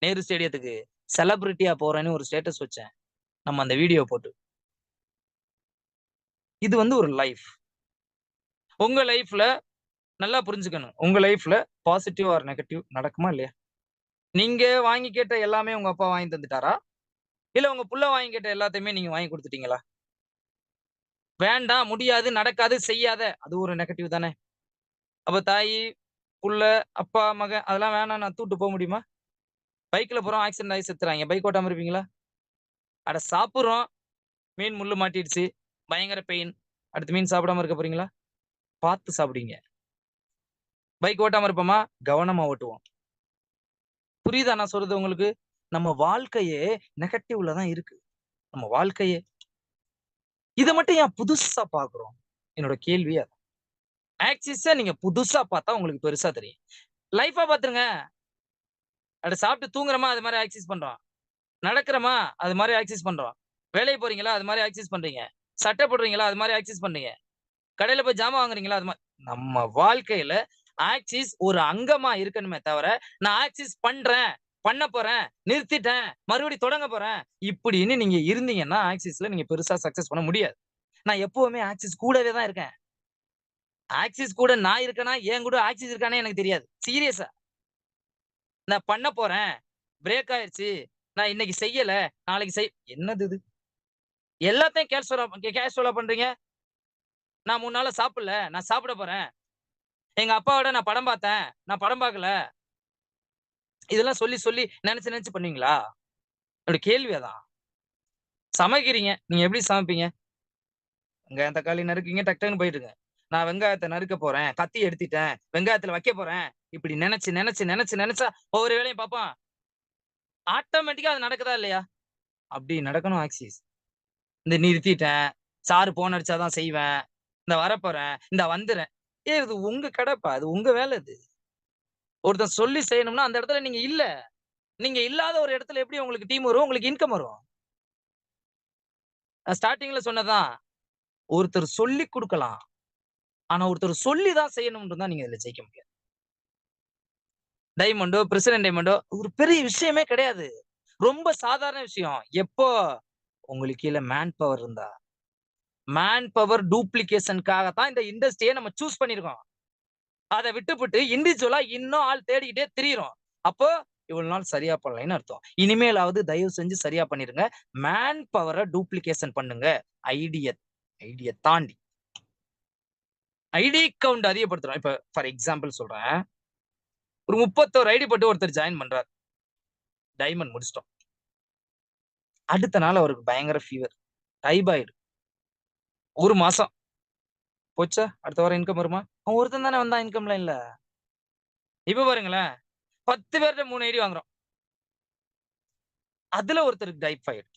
நேரு ஸ்டேடியத்துக்கு, செலிபிரிட்டியா போறேன்னு ஒரு ஸ்டேட்டஸ் வச்சேன். நம்ம அந்த வீடியோ போட்டு. இது வந்து ஒரு லைஃப். உங்க லைஃப்ல நல்லா புரிஞ்சுக்கணும். உங்க லைஃப்ல பாசிட்டிவ் ஆர் நெகட்டிவ் நடக்குமா இல்லையா? நீங்க வாங்கி கேட்ட எல்லாமே உங்க அப்பா வாங்கி தந்துட்டாரா? இல்ல உங்க புள்ள வாங்கி கேட்ட எல்லாத்தையுமே நீங்க வாங்கி கொடுத்துட்டீங்களா? வேண்டாம், முடியாது, நடக்காது, செய்யாத. அது ஒரு நெகட்டிவ் தானே. அப்ப தாயி, புள்ள, அப்பா, மகன் அதெல்லாம் வேணாம் நான் தூட்டு போக முடியுமா? பைக்ல போறோம், ஆக்சிடென்ட் ஆகி செத்துறாங்க. பைக் ஓட்டாம இருப்பீங்களா? அட சாப்பிடுறோம், மீன் முள்ளு மாட்டிடுச்சு, பயங்கர பெயின். அடுத்து மீன் சாப்பிடாம இருக்க போறீங்களா? பார்த்து சாப்பிடுங்க. பைக் ஓட்டாம இருப்போமா? கவனமா ஓட்டுவோம். புரியுதா நான் சொல்றது உங்களுக்கு? நம்ம வாழ்க்கையே நெகட்டிவ்ல தான் இருக்கு. நம்ம வாழ்க்கையே. இத மட்டும் ஏன் புதுசா பார்க்கிறோம்? என்னோட கேள்வி அதான். ஆக்சிஸ நீங்க புதுசா பார்த்தா உங்களுக்கு பெருசா தெரியும். லைஃபா பாத்துருங்க. அட சாப்பிட்டு தூங்குறோமா, அது மாரி ஆக்சிஸ் பண்றோம். நடக்கிறோமா, அது மாரி ஆக்சிஸ் பண்றோம். வேலைக்கு போறீங்களா, அது மாரி ஆக்சிஸ் பண்றீங்க. சட்டை போடுறீங்களா, அது மாரி ஆக்சிஸ் பண்றீங்க. கடையில போய் ஜாமான் வாங்குறீங்களா, அது மாரி. நம்ம வாழ்க்கையில ஆக்சிஸ் ஒரு அங்கமா இருக்கணுமே தவிர, நான் ஆக்சிஸ் பண்றேன், பண்ண போறேன், நிறுத்திட்டேன், மறுபடியும் தொடங்க போறேன். இப்படின்னு நீங்க இருந்தீங்கன்னா, ஆக்சிஸ்ல நீங்க பெருசா சக்சஸ் பண்ண முடியாது. நான் எப்பவுமே ஆக்சிஸ் கூடவே தான் இருக்கேன். ஆக்சிஸ் கூட நான் இருக்கேனா, என் கூட ஆக்சிஸ் இருக்கானே எனக்கு தெரியாது. சீரியஸா. நான் பண்ண போறேன். பிரேக் ஆயிருச்சு. நான் இன்னைக்கு செய்யல. நாளைக்கு என்னது இது? எல்லாத்தையும் கேஷுவலா பண்றீங்க. நான் 3 நாளா சாப்பிடல. நான் சாப்பிட போறேன். எங்க அப்பாவோட நான் படம் பார்த்தேன். நான் படம் பார்க்கல. இதெல்லாம் சொல்லி, சொல்லி நெனச்சு, நெனச்சு பண்ணுவீங்களா? என்னோட கேள்வி அதான். சமைக்கிறீங்க. நீங்க எப்படி சமைப்பீங்க? வெங்காயம், தக்காளி நறுக்குறீங்க. டக் டக்ன்னு போயிடுங்க. நான் வெங்காயத்த நறுக்க போறேன். கத்தி எடுத்துட்டேன். வெங்காயத்துல வைக்க போறேன். இப்படி நெனச்சு, நெனச்சு, நெனச்சு, நெனச்சா ஒவ்வொரு வேலையும் பார்ப்போம். ஆட்டோமேட்டிக்கா அது நடக்குதா இல்லையா? அப்படி நடக்கணும் ஆக்சிஸ். இந்த நிறுத்திட்டேன். சாரு ஃபோன் அடிச்சா தான் செய்வேன். இந்த வரப்போறேன். இந்த வந்துர்றேன். இது உங்க கடைப்பா. அது உங்க வேலை இது. ஒருத்தன் சொல்லி செய்யணும்னா, அந்த இடத்துல நீங்க இல்ல. நீங்க இல்லாத ஒரு இடத்துல எப்படி உங்களுக்கு டீம் வரும்? உங்களுக்கு இன்கம் வரும்? நான் ஸ்டார்ட்டிங்ல சொன்னதுதான். ஒருத்தர் சொல்லிக் குடுக்கலாம். ஆனா ஒருத்தர் சொல்லி தான் செய்யணும்னு இருந்தா நீங்க இதுல ஜெயிக்க முடியாது. டைமண்டோ, பிரசிடென்ட் டைமண்டோ ஒரு பெரிய விஷயமே கிடையாது. ரொம்ப சாதாரண விஷயம். எப்போ உங்களுக்கு கீழ மேன் பவர் இருந்தா. மேன் பவர் டூப்ளிகேஷன்க்காக தான் இந்த இண்டஸ்ட்ரியே நம்ம சூஸ் பண்ணியிருக்கோம். அத விட்டுப்புட்டு இண்டிவிஜுவலா இன்னும் ஆள் தேடிக்கிட்டே திரியிறோம். அப்போ இவ்வளவு நாள் சரியா பண்ணலைன்னு அர்த்தம். இனிமேலாவது தயவு செஞ்சு சரியா பண்ணிருங்க. மேன் பவர டூப்ளிகேஷன் பண்ணுங்க. ஐடிய ஐடிய தாண்டி. ஐடி கவுண்ட் அதிகப்படுத்துறோம். இப்ப ஃபார் எக்ஸாம்பிள் சொல்றேன். ஒரு 31 ஐடி போட்டு ஒருத்தர் ஜாயின் பண்றார். டைமண்ட் முடிச்சிட்டோம். அடுத்த நாள் அவருக்கு பயங்கர ஃபீவர். டைபாய்டு. 1 மாசம். போச்சா? அடுத்த வாரம் இன்கம் வருமா? அவன் ஒருத்தன் தானே வந்தான் இன்கம் லைன்ல. இப்ப பாருங்களேன். 10 பேர்ட்ட 3 ஐடி வாங்குறோம். அதுல ஒருத்தருக்கு டைபாய்டு.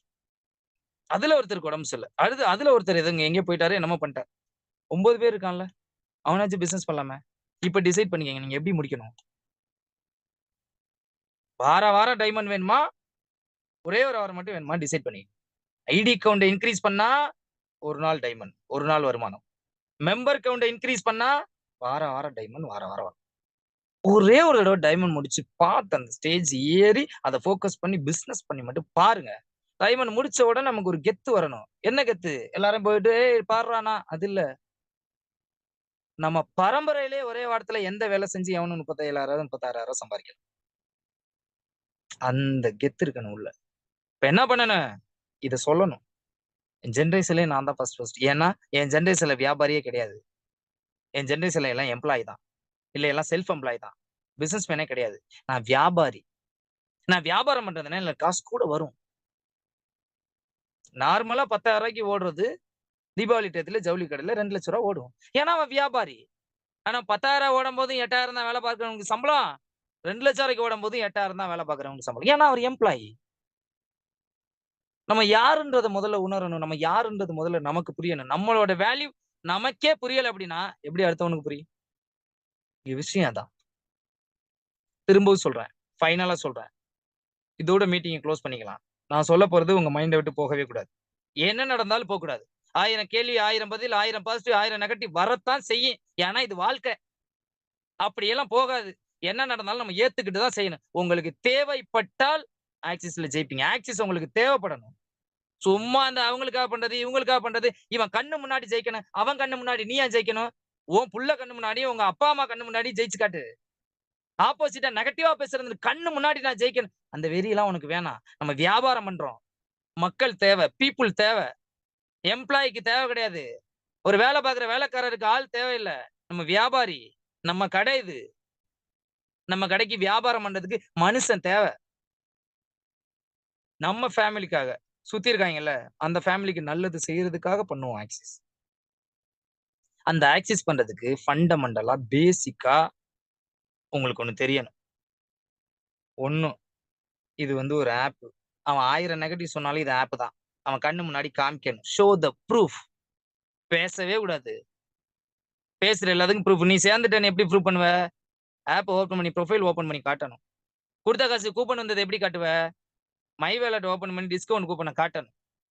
அதுல ஒருத்தருக்கு உடம்பு சரியில்ல. அடுத்து அதுல ஒருத்தர் எங்கேயோ போயிட்டாரு, என்னமோ பண்ணிட்டாரு. 9 பேர் இருக்கான்ல. அவனாச்சும் பிசினஸ் பண்ணலாமே. இப்ப டிசைட் பண்ணிக்கங்க நீங்க எப்படி முடிக்கணும். வாரம் டைமண்ட் வேணுமா? ஒரே ஒரு ஹவர் மட்டும் வேணுமா? டிசைட் பண்ணி. ஐடி கவுண்ட இன்கிரீஸ் பண்ணா ஒரு நாள் டைமண்ட், ஒரு நாள் வருமானம். மெம்பர் கவுண்ட இன்கிரீஸ் பண்ணா வாரம் டைமண்ட், வாரம். ஒரே ஒரு தடவை டைமண்ட் முடிச்சு பார்த்து அந்த ஸ்டேஜ் ஏறி அதை ஃபோக்கஸ் பண்ணி பிசினஸ் பண்ணி மட்டும் பாருங்க. டைமண்ட் முடிச்ச உடனே நமக்கு ஒரு கெத்து வரணும். என்ன கெத்து? எல்லாரும் போயிட்டு பாடுறானா? அது இல்ல. நம்ம பரம்பரையிலே ஒரே வாரத்துல எந்த வேலை செஞ்சு எவனும் 37,000 36,000 சம்பாதிக்கலாம். அந்த கெத்து இருக்கணும் உள்ள. இப்ப என்ன பண்ணணும்? இத சொல்லணும். என் ஜெனரேஷன்லயே நான் தான் ஃபர்ஸ்ட். ஏன்னா என் ஜெனரேஷன்ல வியாபாரியே கிடையாது. என் ஜெனரேஷன்ல எல்லாம் எம்ப்ளாயி தான். இல்ல எல்லாம் செல்ஃப் எம்ப்ளாயி தான். பிசினஸ் மேனே கிடையாது. நான் வியாபாரி. நான் வியாபாரம் பண்றதுனால எனக்கு காசு கூட வரும். நார்மலா 10,000 ஓடுறது தீபாவளி டயத்துல ஜவுளி கடையில 2 லட்சம் ரூபாய் ஓடும். ஏன்னா அவன் வியாபாரி. ஆனா 10,000 ஓடும் போது 8,000 தான் வேலை பார்க்கிறவனுக்கு சம்பளம். 2 லட்சம் வரைக்கும் ஓடும் போது 8,000 தான் வேலை பார்க்கிறவனுக்கு சம்பளம். ஏன்னா அவர் எம்ப்ளாயி. நம்ம யாருன்றத முதல்ல உணரணும். நம்ம யாருன்றது முதல்ல நமக்கு புரியணும். நம்மளோட வேல்யூ நமக்கே புரியல அப்படின்னா எப்படி அடுத்தவனுக்கு புரியும்? விஷயம் அதான். திரும்பவும் சொல்றேன். ஃபைனலா சொல்றேன். இதோட மீட்டிங்கை க்ளோஸ் பண்ணிக்கலாம். நான் சொல்ல போறது உங்க மைண்டை விட்டு போகவே கூடாது. என்ன நடந்தாலும் போக கூடாது. 1000 கேள்வி, 1000 பதில், 1000 பாசிட்டிவ், 1000 நெகட்டிவ் வரத்தான் செய்யும். ஏன்னா இது வாழ்க்கை. அப்படியெல்லாம் போகாது. என்ன நடந்தாலும் நம்ம ஏத்துக்கிட்டு தான் செய்யணும். உங்களுக்கு தேவைப்பட்டால் ஆக்சிஸ்ல ஜெயிப்பீங்க. ஆக்சிஸ் உங்களுக்கு தேவைப்படணும். சும்மா அந்த அவங்களுக்காக பண்றது, இவங்களுக்காக பண்றது, இவன் கண்ணு முன்னாடி ஜெயிக்கணும், அவன் கண்ணு முன்னாடி நீ ஏன் ஜெயிக்கணும்? உன் புள்ள கண்ணு முன்னாடி, உங்க அப்பா அம்மா கண்ணு முன்னாடி ஜெயிச்சு காட்டு. ஆப்போசிட்டா நெகட்டிவா பேசுறது கண்ணு முன்னாடி நான் ஜெயிக்கணும். அந்த வெறியெல்லாம் உனக்கு வேணாம். நம்ம வியாபாரம் பண்றோம். மக்கள் தேவை, பீப்புள் தேவை. எம்ப்ளாய்க்கு தேவை கிடையாது. ஒரு வேலை பார்க்குற வேலைக்காரருக்கு ஆள் தேவையில்லை. நம்ம வியாபாரி. நம்ம கடை இது. நம்ம கடைக்கு வியாபாரம் பண்றதுக்கு மனுஷன் தேவை. நம்ம ஃபேமிலிக்காக சுத்தி இருக்காங்கல்ல, அந்த ஃபேமிலிக்கு நல்லது செய்யறதுக்காக பண்ணுவோம் ஆக்சிஸ். அந்த ஆக்சிஸ் பண்றதுக்கு ஃபண்டமெண்டலா பேசிக்கா உங்களுக்கு ஒண்ணு தெரியணும். ஒண்ணும் இது ஒரு ஆப். அவன் 1000 நெகட்டிவ் சொன்னாலும் இது ஆப் தான். அவன் கண்ணு முன்னாடி காமிக்கணும். Show the proof. பேசவே கூடாது. பேசுற எல்லாத்துக்கும் ப்ரூஃப். நீ சேர்ந்துட்டேன்னு எப்படி ப்ரூவ் பண்ணுவ? ஆப் ஓபன் பண்ணி ப்ரொஃபைல் ஓபன் பண்ணி காட்டணும். கொடுத்த காசு கூப்பன் வந்தது எப்படி காட்டுவ? மை வேலட் ஓபன் பண்ணி டிஸ்கவுண்ட் கூப்பனை காட்டணும்.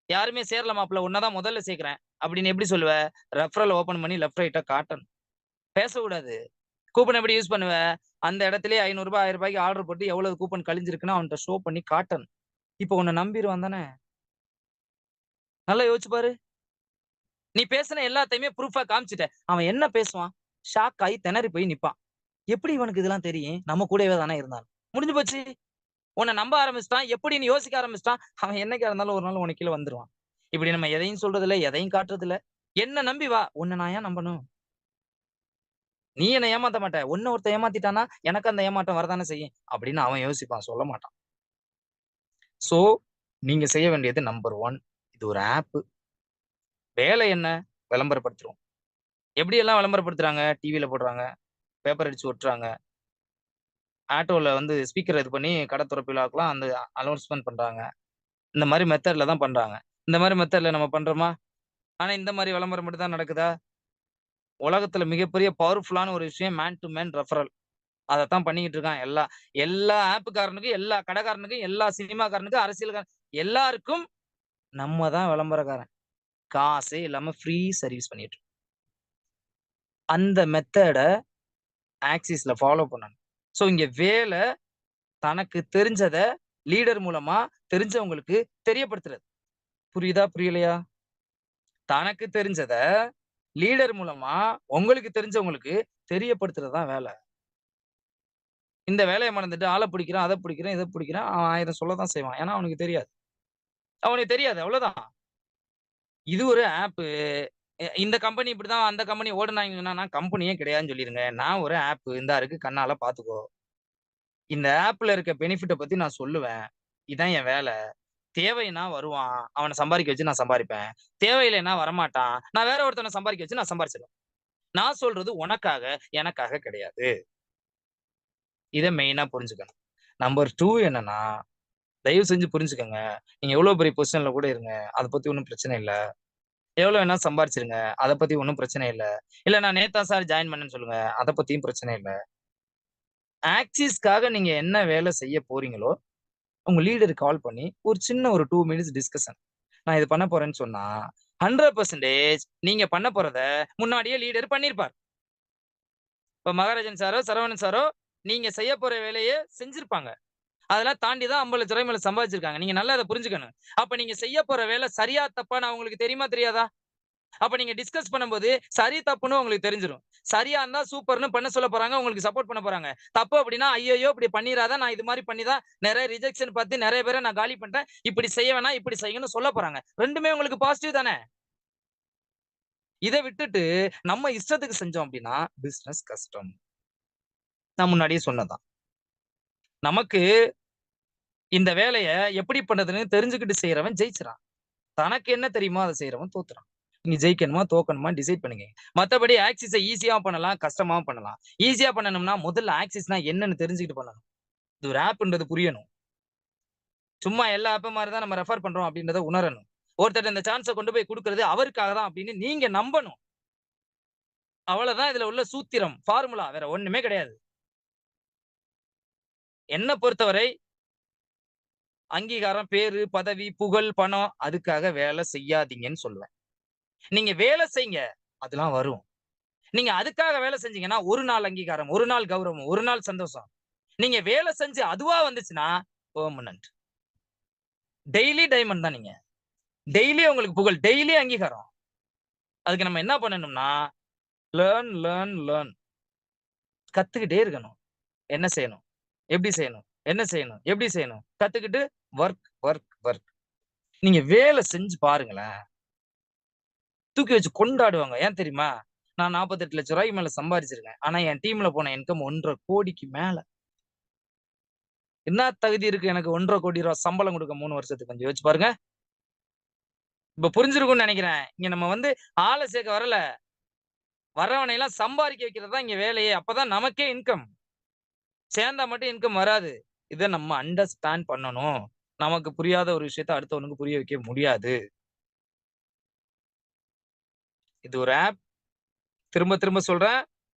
யாருமே சேரல மாப்பிள்ள, உன்னதான் முதல்ல சேர்க்கிறேன் அப்படின்னு எப்படி சொல்லுவ? ரெஃபரல் ஓபன் பண்ணி லெஃப்ட் ரைட்டா காட்டணும். பேசக்கூடாது. கூப்பன் எப்படி யூஸ் பண்ணுவ? அந்த இடத்துல 500 ரூபாய் 1000 ரூபாய்க்கு ஆர்டர் போட்டு எவ்வளவு கூப்பன் கழிஞ்சிருக்குன்னு அவன்கிட்ட ஷோ பண்ணி காட்டணும். இப்போ உன்னை நம்பிடுவான் தானே? நல்லா யோசிச்சு பாரு. நீ பேசின எல்லாத்தையுமே ப்ரூஃபா காமிச்சிட்ட. அவன் என்ன பேசுவான்? ஷாக் ஆகி திணறி போய் நிப்பான். எப்படி இவனுக்கு இதெல்லாம் தெரியும்? நம்ம கூடவே தானே இருந்தான். முடிஞ்சு போச்சு. உன்னை நம்ப ஆரம்பிச்சிட்டான். எப்படின்னு யோசிக்க ஆரம்பிச்சிட்டான். அவன் என்னைக்கா இருந்தாலும் ஒரு நாள் உனக்கு கீழே வந்துருவான். இப்படி நம்ம எதையும் சொல்றது இல்ல, எதையும் காட்டுறது இல்ல. என்ன நம்பி வா. உன்னை நான் ஏன் நம்பணும்? நீ என்ன ஏமாத்த மாட்ட. உன்னை ஒருத்த ஏமாத்திட்டானா எனக்கு அந்த ஏமாற்றம் வரதானே செய்யும் அப்படின்னு அவன் யோசிப்பான், சொல்ல மாட்டான். சோ நீங்க செய்ய வேண்டியது நம்பர் 1, இது ஒரு ஆப். வேலை என்ன? விளம்பரப்படுத்துறோம். எப்படி எல்லாம் விளம்பரப்படுத்துறாங்க? டிவில போடுறாங்க, பேப்பர் அடிச்சு ஒட்டுறாங்க, ஆட்டோல ஸ்பீக்கர் இது பண்ணி கடை திறப்பு விழாக்கெல்லாம் அந்த அனௌன்ஸ்மெண்ட் பண்றாங்க. இந்த மாதிரி மெத்தட்ல தான் பண்றாங்க. இந்த மாதிரி மெத்தட்ல நம்ம பண்றோமா? ஆனா இந்த மாதிரி விளம்பரம் மட்டும் தான் நடக்குதா? உலகத்துல மிகப்பெரிய பவர்ஃபுல்லான ஒரு விஷயம் மேன் டு மேன் ரெஃபரல். அதைத்தான் பண்ணிக்கிட்டு இருக்கான். எல்லா ஆப்புக்காரனுக்கும், எல்லா கடைக்காரனுக்கும், எல்லா சினிமாக்காரனுக்கும், அரசியல்காரன் எல்லாருக்கும் நம்ம தான் விளம்பரக்காரன். காசே இல்லாம ஃப்ரீ சர்வீஸ் பண்ணிட்டு இருக்கோம். அந்த மெத்தட ஆக்சிஸ்ல ஃபாலோ பண்ணணும். சோ இங்க வேலை தனக்கு தெரிஞ்சத லீடர் மூலமா தெரிஞ்சவங்களுக்கு தெரியப்படுத்துறது. புரியுதா? புரியலையா? தனக்கு தெரிஞ்சத லீடர் மூலமா உங்களுக்கு தெரிஞ்சவங்களுக்கு தெரியப்படுத்துறதுதான் வேலை. இந்த வேலையை மறந்துட்டு ஆளை பிடிக்கிறேன், அதை பிடிக்கிறேன், இதை பிடிக்கிறேன், அவன் 1000 சொல்லதான் செய்வான். ஏன்னா அவனுக்கு தெரியாது. அவ்வளவுதான். இது ஒரு ஆப். இந்த கம்பெனி இப்படிதான், அந்த கம்பெனி ஓடுனாங்கன்னா நான் கம்பெனியே கிடையாதுன்னு சொல்லிருங்க. நான் ஒரு ஆப் இந்தா இருக்கு, கண்ணால பாத்துக்கோ. இந்த ஆப்ல இருக்க பெனிஃபிட்ட பத்தி நான் சொல்லுவேன். இதான் என் வேலை. தேவைன்னா வருவான், அவனை சம்பாதிக்க வச்சு நான் சம்பாதிப்பேன். தேவையில்லைன்னா வரமாட்டான், நான் வேற ஒருத்தனை சம்பாதிக்க வச்சு நான் சம்பாதிச்சிடுவேன். நான் சொல்றது உனக்காக எனக்காக கிடையாது. இதை மெயினா புரிஞ்சுக்கணும். நம்பர் 2 என்னன்னா, தயவு செஞ்சு புரிஞ்சுக்கோங்க. நீங்க எவ்வளவு பெரிய பொசிஷன்ல கூட இருங்க. அத பத்தி ஒண்ணும் பிரச்சனை இல்ல. எவ்வளவு வேணா சம்பாரிச்சிருங்க. அத பத்தி ஒண்ணும் பிரச்சனை இல்ல. இல்ல நான் நேத்து தான் சார் ஜாயின் பண்ணேன்னு சொல்லுங்க. அத பத்தியும் பிரச்சனை இல்ல. ஆக்சிஸ்க்காக நீங்க என்ன வேலை செய்ய போறீங்களோ, உங்க லீடருக்கு கால் பண்ணி ஒரு சின்ன ஒரு 2 மினிட்ஸ் டிஸ்கஷன். நான் இது பண்ண போறேன்னு சொன்னா, 100% நீங்க பண்ண போறத முன்னாடியே லீடர் பண்ணியிருப்பார். இப்ப மகாராஜன் சாரோ, சரவணன் சாரோ நீங்க செய்ய போற வேலைய செஞ்சிருப்பாங்க. அதெல்லாம் தாண்டி தான் 50,00,000 மேல சம்பாதிச்சிருக்காங்க. நீங்க நல்லா அத புரிஞ்சுக்கணும். அப்ப நீங்க செய்ய போற வேலை சரியா, தப்பான்னு அவங்களுக்கு தெரியுமா, தெரியாதா? அப்ப நீங்க டிஸ்கஸ் பண்ணும்போது சரி, தப்புன்னு உங்களுக்கு தெரிஞ்சிரும். சரியா இருந்தா சூப்பர்ன்னு பண்ண சொல்லப் போறாங்க. உங்களுக்கு சப்போர்ட் பண்ண போறாங்க. தப்பு அப்படின்னா, ஐயையோ! இப்படி பண்ணிறாத. நான் இது மாரி பண்ணி தான் நெறைய ரிஜெக்ஷன் பார்த்து நெறைய பேர நான் காலி பண்ணிட்டேன். இப்படி செய்ய வேணாம், இப்படி செய்யுங்கன்னு சொல்லப் போறாங்க. 2மே உங்களுக்கு பாசிட்டிவ் தானே! இத விட்டுட்டு நம்ம இஷ்டத்துக்கு செஞ்சோம் அப்படின்னா, பிசினஸ் கஷ்டம். நான் முன்னாடியே சொன்னது தான். நமக்கு இந்த வேலைய எப்படி பண்றதுன்னு தெரிஞ்சுக்கிட்டு செய்றவன் ஜெயிச்சுறான். தனக்கு என்ன தெரியுமோ அத செய்றவன் தோத்துறான். நீங்க ஜெயிக்கணுமா, தோக்கணுமா டிசைட் பண்ணிக்கங்க. மத்தபடி ஆக்சிஸ ஈஸியாவும் பண்ணலாம், கஷ்டமாவும் பண்ணலாம். ஈஸியா பண்ணணும்னா முதல்ல ஆக்சிஸ்னா என்னன்னு தெரிஞ்சுக்கிட்டு பண்ணணும். இது ஒரு ஆப்ன்றது புரியணும். சும்மா எல்லா ஆப் மாரி தான் நம்ம ரெஃபர் பண்றோம் அப்படின்றத உணரணும். ஒருத்தர் இந்த சான்ஸ கொண்டு போய் குடுக்குறது அவருக்காக தான் அப்படின்னு நீங்க நம்பணும். அவ்வளவுதான் இதுல உள்ள சூத்திரம், ஃபார்முலா வேற ஒண்ணுமே கிடையாது. என்ன பொறுத்தவரை அங்கீகாரம், பேரு, பதவி, புகழ், பணம் அதுக்காக வேலை செய்யாதீங்கன்னு சொல்லுவேன். நீங்க வேலை செய்யுங்க. அதெல்லாம் வரும். நீங்க அதுக்காக வேலை செஞ்சீங்கன்னா, ஒரு நாள் அங்கீகாரம், ஒரு நாள் கௌரவம், ஒரு நாள் சந்தோஷம். நீங்க வேலை செஞ்சு அதுவா வந்துச்சுன்னா, பெர்மனன்ட். டெய்லி டைமண்ட் தான் நீங்க. டெய்லி உங்களுக்கு புகழ், டெய்லி அங்கீகாரம். அதுக்கு நம்ம என்ன பண்ணணும்னா, லேர்ன், லேர்ன், லேர்ன். கத்துக்கிட்டே இருக்கணும். என்ன செய்யணும்? எப்படி செய்யணும்? என்ன செய்யணும்? எப்படி செய்யணும்? கத்துக்கிட்டு வொர்க், வொர்க், வொர்க். நீங்க வேலை செஞ்சு பாருங்களேன். தூக்கி வச்சு கொண்டாடுவாங்க. ஏன் தெரியுமா? நான் 48,00,000 மேல சம்பாரிச்சிருக்கேன். ஆனா என் டீம்ல போன இன்கம் 1,50,000 கோடிக்கு மேல. என்ன தகுதி இருக்கு எனக்கு 1,50,000 கோடி ரூபாய் சம்பளம் கொடுக்க 3 வருஷத்துக்கு? கொஞ்சம் யோசிச்சு பாருங்க. இப்ப புரிஞ்சிருக்கும்னு நினைக்கிறேன். இங்க நம்ம ஆள சேர்க்க வரல. வர்றவனை எல்லாம் சம்பாதிக்க வைக்கிறது தான் இங்க வேலையே. அப்பதான் நமக்கே இன்கம். சேர்ந்தா மட்டும் இன்கம் வராது. இத நம்ம அண்டர்ஸ்டாண்ட் பண்ணணும். நமக்கு புரியாத ஒரு விஷயத்த அடுத்தவனுக்கு புரிய வைக்க முடியாது. இது ஒரு ஆப். திரும்ப திரும்ப சொல்றேன்.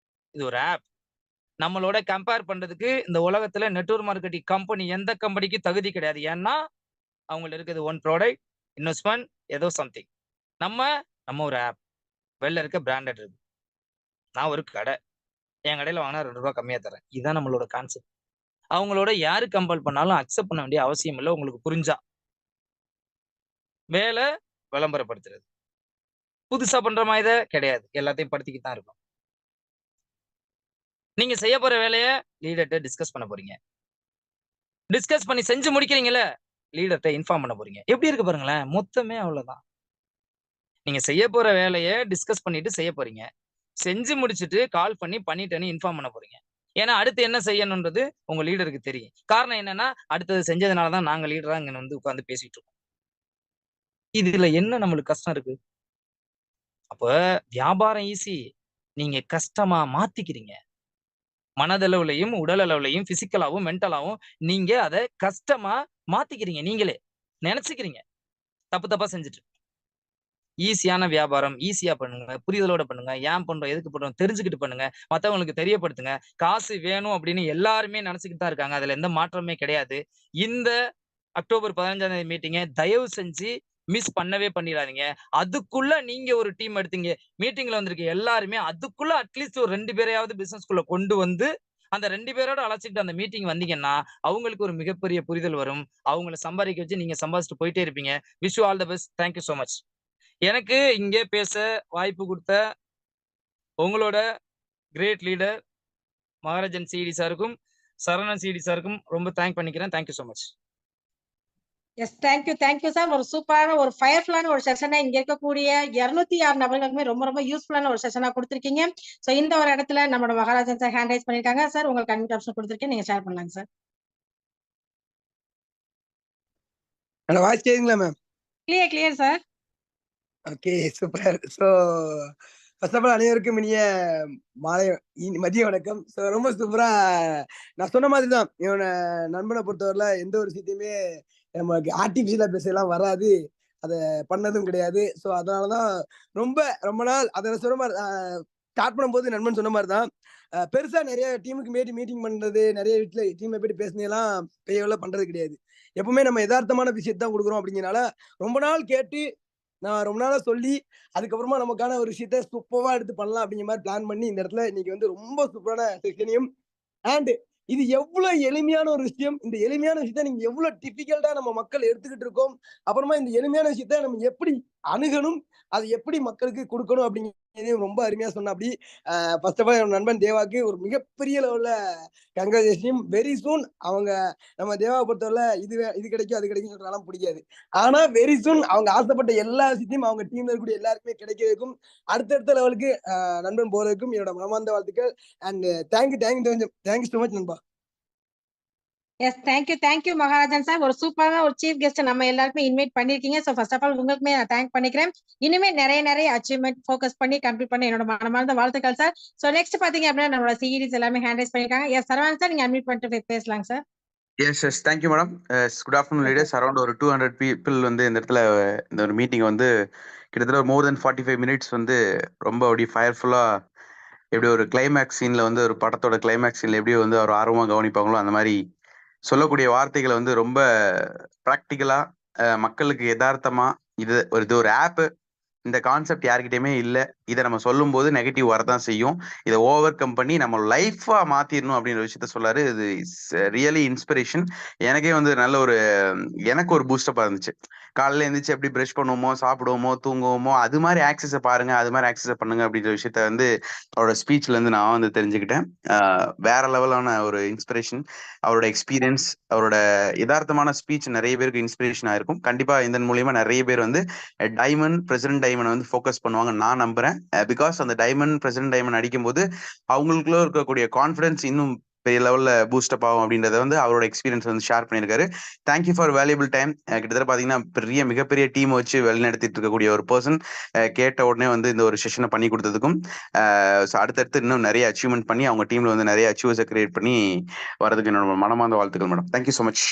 இது ஒரு ஆப். நம்மளோட கம்பேர் பண்றதுக்கு இந்த உலகத்துல நெட்வொர்க் மார்க்கெட்டிங் கம்பெனி எந்த கம்பெனிக்கு தகுதி கிடையாது. ஏன்னா, அவங்கள்ட்ட இருக்குது ஒன் ப்ராடக்ட், இன்வெஸ்ட்மென்ட், ஏதோ சம்திங். நம்ம ஒரு ஆப். வெளில இருக்க பிராண்டட் இருக்கு. நான் ஒரு கடை. என் கடையில வாங்குனா ரூ. 2 கம்மியா தரேன். இதுதான் நம்மளோட கான்செப்ட். அவங்களோட யாரு கம்பேர் பண்ணாலும் அக்செப்ட் பண்ண வேண்டிய அவசியம் இல்ல. உங்களுக்கு புரிஞ்சா. வேலை விளம்பரப்படுத்துறது. புதுசா பண்றோமா இத? கிடையாது. எல்லாத்தையும் படுத்திக்கிட்டு தான் இருக்கோம். நீங்க செய்ய போற வேலைய லீடர்ட்ட டிஸ்கஸ் பண்ண போறீங்க. டிஸ்கஸ் பண்ணி செஞ்சு முடிக்கிறீங்கல்ல, லீடர்ட்ட இன்ஃபார்ம் பண்ண போறீங்க. எப்படி இருக்கு பாருங்களேன். மொத்தமே அவ்வளவுதான். நீங்க செய்ய போற வேலைய டிஸ்கஸ் பண்ணிட்டு செய்ய போறீங்க. செஞ்சு முடிச்சுட்டு கால் பண்ணி பண்ணிட்டேன்னு இன்ஃபார்ம் பண்ண போறீங்க. ஏன்னா அடுத்து என்ன செய்யணும்ன்றது உங்க லீடருக்கு தெரியும். காரணம் என்னன்னா, அடுத்தது செஞ்சதுனால தான் நாங்க லீடரா இங்க உட்கார்ந்து பேசிட்டு இருக்கோம். இதுல என்ன நம்மளுக்கு கஷ்டம் இருக்கு? அப்ப வியாபாரம் ஈஸி. நீங்க கஷ்டமா மாத்திக்கிறீங்க. மனதளவுலயும், உடல் அளவுலயும், பிசிக்கலாவும், மென்டலாவும் நீங்க அத கஷ்டமா மாத்திக்கிறீங்க நீங்களே. நெனச்சுக்கிறீங்க. தப்பு தப்பா செஞ்சுட்டு. ஈஸியான வியாபாரம். ஈஸியா பண்ணுங்க. புரிதலோட பண்ணுங்க. ஏன் பண்றோம்? எதுக்கு பண்றோம்? தெரிஞ்சுக்கிட்டு பண்ணுங்க. மத்தவங்களுக்கு தெரியப்படுத்துங்க. காசு வேணும் அப்படின்னு எல்லாருமே நெனச்சுக்கிட்டு தான் இருக்காங்க. அதுல எந்த மாற்றமே கிடையாது. இந்த அக்டோபர் 15ஆம் தேதி மீட்டிங்க தயவு செஞ்சு மிஸ் பண்ணவே பண்ணிறாதீங்க. அதுக்குள்ள நீங்க ஒரு டீம் எடுத்தீங்க. மீட்டிங்ல வந்திருக்க எல்லாருமே அதுக்குள்ள அட்லீஸ்ட் ஒரு 2 பேரையாவது பிசினஸ்க்குள்ள கொண்டு வந்து, அந்த 2 பேரோட அழைச்சுக்கிட்டு அந்த மீட்டிங் வந்தீங்கன்னா, அவங்களுக்கு ஒரு மிகப்பெரிய புரிதல் வரும். அவங்கள சம்பாதிக்க வச்சு நீங்க சம்பாதிச்சுட்டு போயிட்டே இருப்பீங்க. Wish you all the best. Thank you so much. எனக்கு இங்கே பேச வாய்ப்பு குடுத்த உங்களோட கிரேட் லீடர் மகாராஜன் சிடி சாருக்கும், சரவணன் சிடி சாருக்கும் ரொம்ப பண்ணிக்கிறேன். Thank you so much. Yes thank you sir. ஒரு சூப்பரான ஒரு ஃபயர்ஃபுல்லான ஒரு செஷனை இங்க இருக்கக்கூடிய 206 நபர்களுக்குமே ரொம்ப ரொம்ப யூஸ்ஃபுல்லான ஒரு செஷனா கொடுத்துருக்கீங்க. சோ இந்த ஒரு இடத்துல நம்மளோட மகாராஜன் சார் ஹேண்ட் ரைஸ் பண்ணிருக்காங்க. சார் உங்களுக்கு அன்மியூட் ஆப்ஷன் கொடுத்துருக்கேன். நீங்க ஷேர் பண்ணலாங்க சார். வாய்ஸ் கேக்குங்களா ma'am? Clear sir. Okay super. So first of all அனைவருக்கும் இனிய மதிய வணக்கம். ஸோ ரொம்ப சூப்பரா நான் சொன்ன மாதிரி தான். இவனை நண்பனை பொறுத்தவரையில எந்த ஒரு விஷயத்தையுமே நமக்கு ஆர்டிபிஷியலா பேசலாம் வராது, அதை பண்ணதும் கிடையாது. ஸோ அதனாலதான் ரொம்ப ரொம்ப நாள் அதை சொன்ன மாதிரி ஸ்டார்ட் பண்ணும்போது நண்பன் சொன்ன மாதிரி தான் பெருசா நிறைய டீமுக்கு மீட்டிங் பண்றது, நிறைய வீட்டுல டீமை போயிட்டு பேசினதெல்லாம் பெரிய அளவுல பண்றது கிடையாது. எப்பவுமே நம்ம யதார்த்தமான விஷயத்தை தான் கொடுக்குறோம். அப்படிங்கிறனால ரொம்ப நாள் கேட்டு நான் ரொம்ப நாளா சொல்லி அதுக்கப்புறமா நமக்கான ஒரு விஷயத்த சூப்பரா எடுத்து பண்ணலாம் அப்படிங்கிற மாதிரி பிளான் பண்ணி இந்த இடத்துல இன்னைக்கு வந்து ரொம்ப சூப்பரான செஷனையும் அண்ட் இது எவ்வளவு எளிமையான ஒரு விஷயம். இந்த எளிமையான விஷயத்த நீங்க எவ்வளவு டிபிகல்ட்டா நம்ம மக்கள் எடுத்துக்கிட்டு இருக்கோம். அப்புறமா இந்த எளிமையான விஷயத்த நம்ம எப்படி அணுகணும், அது எப்படி மக்களுக்கு கொடுக்கணும் அப்படிங்கிறதையும் ரொம்ப அருமையா சொன்ன. அப்படி ஃபர்ஸ்ட் ஆஃப் ஆல் என் நண்பன் தேவாக்கு ஒரு மிகப்பெரிய லெவல்ல கங்க்ராச்சுலேஷன். வெரி சூன் அவங்க நம்ம தேவாவை பொறுத்தவரை இது கிடைக்கும் அது கிடைக்கும் சொல்றதெல்லாம் பிடிக்காது. ஆனா வெரி சூன் அவங்க ஆசைப்பட்ட எல்லா விஷயத்தையும் அவங்க டீம்ல இருக்கக்கூடிய எல்லாருக்குமே கிடைக்கிறதுக்கும் அடுத்தடுத்த லெவலுக்கு நண்பன் போறதுக்கும் என்னோட மனமார்ந்த வாழ்த்துக்கள். அண்ட் தேங்க்யூ ஸோ மச் நண்பா. எஸ் தேங்க்யூ மகாராஜன் சார். ஒரு சூப்பரான ஒரு சீஃப் கெஸ்ட் நம்ம எல்லாருக்குமே இன்வைட் பண்ணிருக்கீங்க. ஸோ ஃபர்ஸ்ட் ஆஃப் ஆல் உங்களுக்குமே நான் தேங்க் பண்ணிக்கிறேன். இனிமே நிறைய அச்சீவ்மெண்ட் ஃபோக்கஸ் பண்ணி கம்ப்ளீட் பண்ணி என்னோட மனமார்ந்த வாழ்த்துக்கள் சார். ஸோ நெக்ஸ்ட் பாத்தீங்க அப்படின்னா நம்மளோட சீரீஸ் எல்லாமே ஹேண்ட் பண்ணிருக்காங்க. எஸ் சரவணன் சார், நீங்க அட்மிட் பண்ணிட்டு பேசலாங்க sir. Yes thank you madam. Good afternoon leaders. Around ஒரு 200 பீப்புள் வந்து இந்த இடத்துல இந்த ஒரு மீட்டிங் வந்து கிட்டத்தட்ட மோர் தென் 45 மினிட்ஸ் வந்து ரொம்ப அப்படி ஃபயர்ஃபுல்லா எப்படி ஒரு கிளைமேக்ஸ் சீன்ல வந்து ஒரு படத்தோட கிளைமேக்ஸ் சீன்ல எப்படி வந்து ஒரு ஆர்வமா கவனிப்பாங்களோ அந்த மாதிரி சொல்லக்கூடிய வார்த்தைகளை வந்து ரொம்ப ப்ராக்டிக்கலா மக்களுக்கு யதார்த்தமா இது ஒரு ஆப், இந்த கான்செப்ட் யாருக்கிட்டயுமே இல்லை, இதை நம்ம சொல்லும் போது நெகட்டிவ் வரதான் செய்யும், இதை ஓவர் கம் பண்ணி நம்ம லைஃபா மாத்திரணும் அப்படின்ற விஷயத்த சொல்லாரு. இது ரியலி இன்ஸ்பிரேஷன். எனக்கே வந்து நல்ல ஒரு எனக்கு ஒரு பூஸ்டப்பா இருந்துச்சு. காலையில எழுந்திரிச்சு எப்படி ப்ரஷ் பண்ணுவோமோ, சாப்பிடுவோமோ, தூங்குவோமோ, அது மாதிரி ஆக்சஸை பாருங்க, அது மாதிரி ஆக்சஸை பண்ணுங்க அப்படின்ற விஷயத்த வந்து அவரோட ஸ்பீச்ல இருந்து நான் வந்து தெரிஞ்சுக்கிட்டேன். வேற லெவலான ஒரு இன்ஸ்பிரேஷன். அவரோட எக்ஸ்பீரியன்ஸ், அவரோட யதார்த்தமான ஸ்பீச் நிறைய பேருக்கு இன்ஸ்பிரேஷன் ஆயிருக்கும். கண்டிப்பா இதன் மூலியமா நிறைய பேர் வந்து பிரசிடென்ட் டைமண்ட் வந்து ஃபோக்கஸ் பண்ணுவாங்க நான் நம்புறேன். பிகாஸ் அந்த பிரசிடென்ட் டைமண்ட் அடிக்கும் போது அவங்களுக்குள்ள இருக்கக்கூடிய கான்ஃபிடன்ஸ் இன்னும் பெரிய லெவல்ல பூஸ்டப் ஆகும் அப்படின்றத வந்து அவரோட எக்ஸ்பீரியன்ஸ் வந்து ஷேர் பண்ணியிருக்காரு. Thank you for valuable time. கிட்டத்தட்ட பாத்தீங்கன்னா மிகப்பெரிய டீம் வச்சு வழிநடத்திட்டு இருக்கக்கூடிய ஒரு பர்சன் கேட்ட உடனே வந்து இந்த ஒரு செஷனை பண்ணி கொடுத்ததுக்கும் அடுத்தடுத்து இன்னும் நிறைய அச்சீவ்மெண்ட் பண்ணி அவங்க டீம்ல வந்து நிறைய அச்சீவ்ஸை கிரியேட் பண்ணி வரதுக்கு என்னோட மனமார்ந்த வாழ்த்துக்கள் madam. Thank you so much.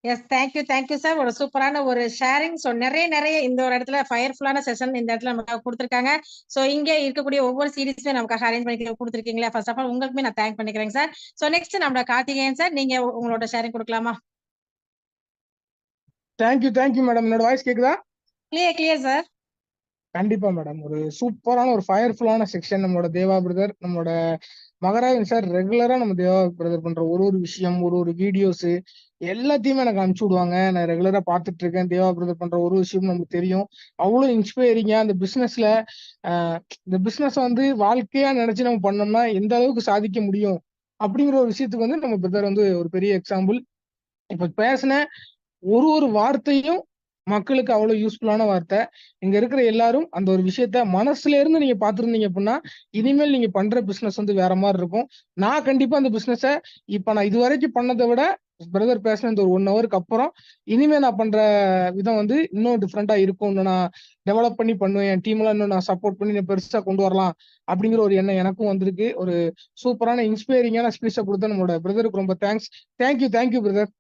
Yes thank you sir. ஒரு சூப்பரான ஒரு ஷேரிங். ஸோ நிறைய இந்த ஒரு இடத்துல ஃபயர்ஃபுல்லான செஷன் இந்த இடத்துல நமக்கு கொடுத்துருக்காங்க. ஸோ இங்க இருக்கக்கூடிய ஒவ்வொரு சீரீஸுமே நமக்காக அரேஞ்ச் பண்ணி கொடுத்துருக்கீங்களா, ஃபர்ஸ்ட் ஆஃப் ஆல் உங்களுக்குமே நான் தேங்க் பண்ணிக்கிறேன் சார். ஸோ நெக்ஸ்ட் நம்ம கார்த்திகேயன் சார், நீங்க உங்களோட ஷேரிங் கொடுக்கலாமா? Thank you madam. என்னோட வாய்ஸ் கேக்குதா? Clear sir. கண்டிப்பா மேடம். ஒரு சூப்பரான ஒரு ஃபயர்ஃபுல்லான செக்ஷன் நம்மளோட தேவா பிரதர், நம்மளோட மகராஜன் சார் ரெகுலரா நம்ம தேவா பிரதர் பண்ற ஒரு விஷயம், ஒரு வீடியோஸ் எல்லாத்தையுமே எனக்கு அனுப்பிச்சு விடுவாங்க. நான் ரெகுலரா பார்த்துட்டு இருக்கேன். தேவா பிரதர் பண்ற ஒரு விஷயம் நமக்கு தெரியும். அவ்வளவு இன்ஸ்பைரிங்கா அந்த பிசினஸ்ல இந்த பிசினஸ் வந்து வாழ்க்கையா நினைச்சு நம்ம பண்ணோம்னா எந்த அளவுக்கு சாதிக்க முடியும் அப்படிங்கிற ஒரு விஷயத்துக்கு வந்து நம்ம பிரதர் வந்து ஒரு பெரிய எக்ஸாம்பிள். இப்ப பேசின ஒரு வார்த்தையும் மக்களுக்கு அவ்வளவு யூஸ்ஃபுல்லான வார்த்தை. இங்க இருக்கிற எல்லாரும் அந்த ஒரு விஷயத்த மனசுல இருந்து நீங்க பாத்துருந்தீங்க அப்படின்னா இனிமேல் நீங்க பண்ற பிசினஸ் வந்து வேற மாதிரி இருக்கும். நான் கண்டிப்பா அந்த பிசினஸ இப்ப நான் இதுவரைக்கும் பண்ணதை விட பிரதர் பேசின இந்த ஒரு 1 ஹவருக்கு அப்புறம் இனிமே நான் பண்ற விதம் வந்து இன்னும் டிஃப்ரெண்டா இருக்கும். இன்னும் நான் டெவலப் பண்ணி பண்ணுவேன். என் டீம்ல இன்னும் நான் சப்போர்ட் பண்ணி நான் பெருசா கொண்டு வரலாம் அப்படிங்கிற ஒரு எண்ணம் எனக்கும் வந்திருக்கு. ஒரு சூப்பரான இன்ஸ்பைரிங்கான ஸ்பீச்சை கொடுத்த நம்மளோட பிரதருக்கு ரொம்ப தேங்க்யூ பிரதர்.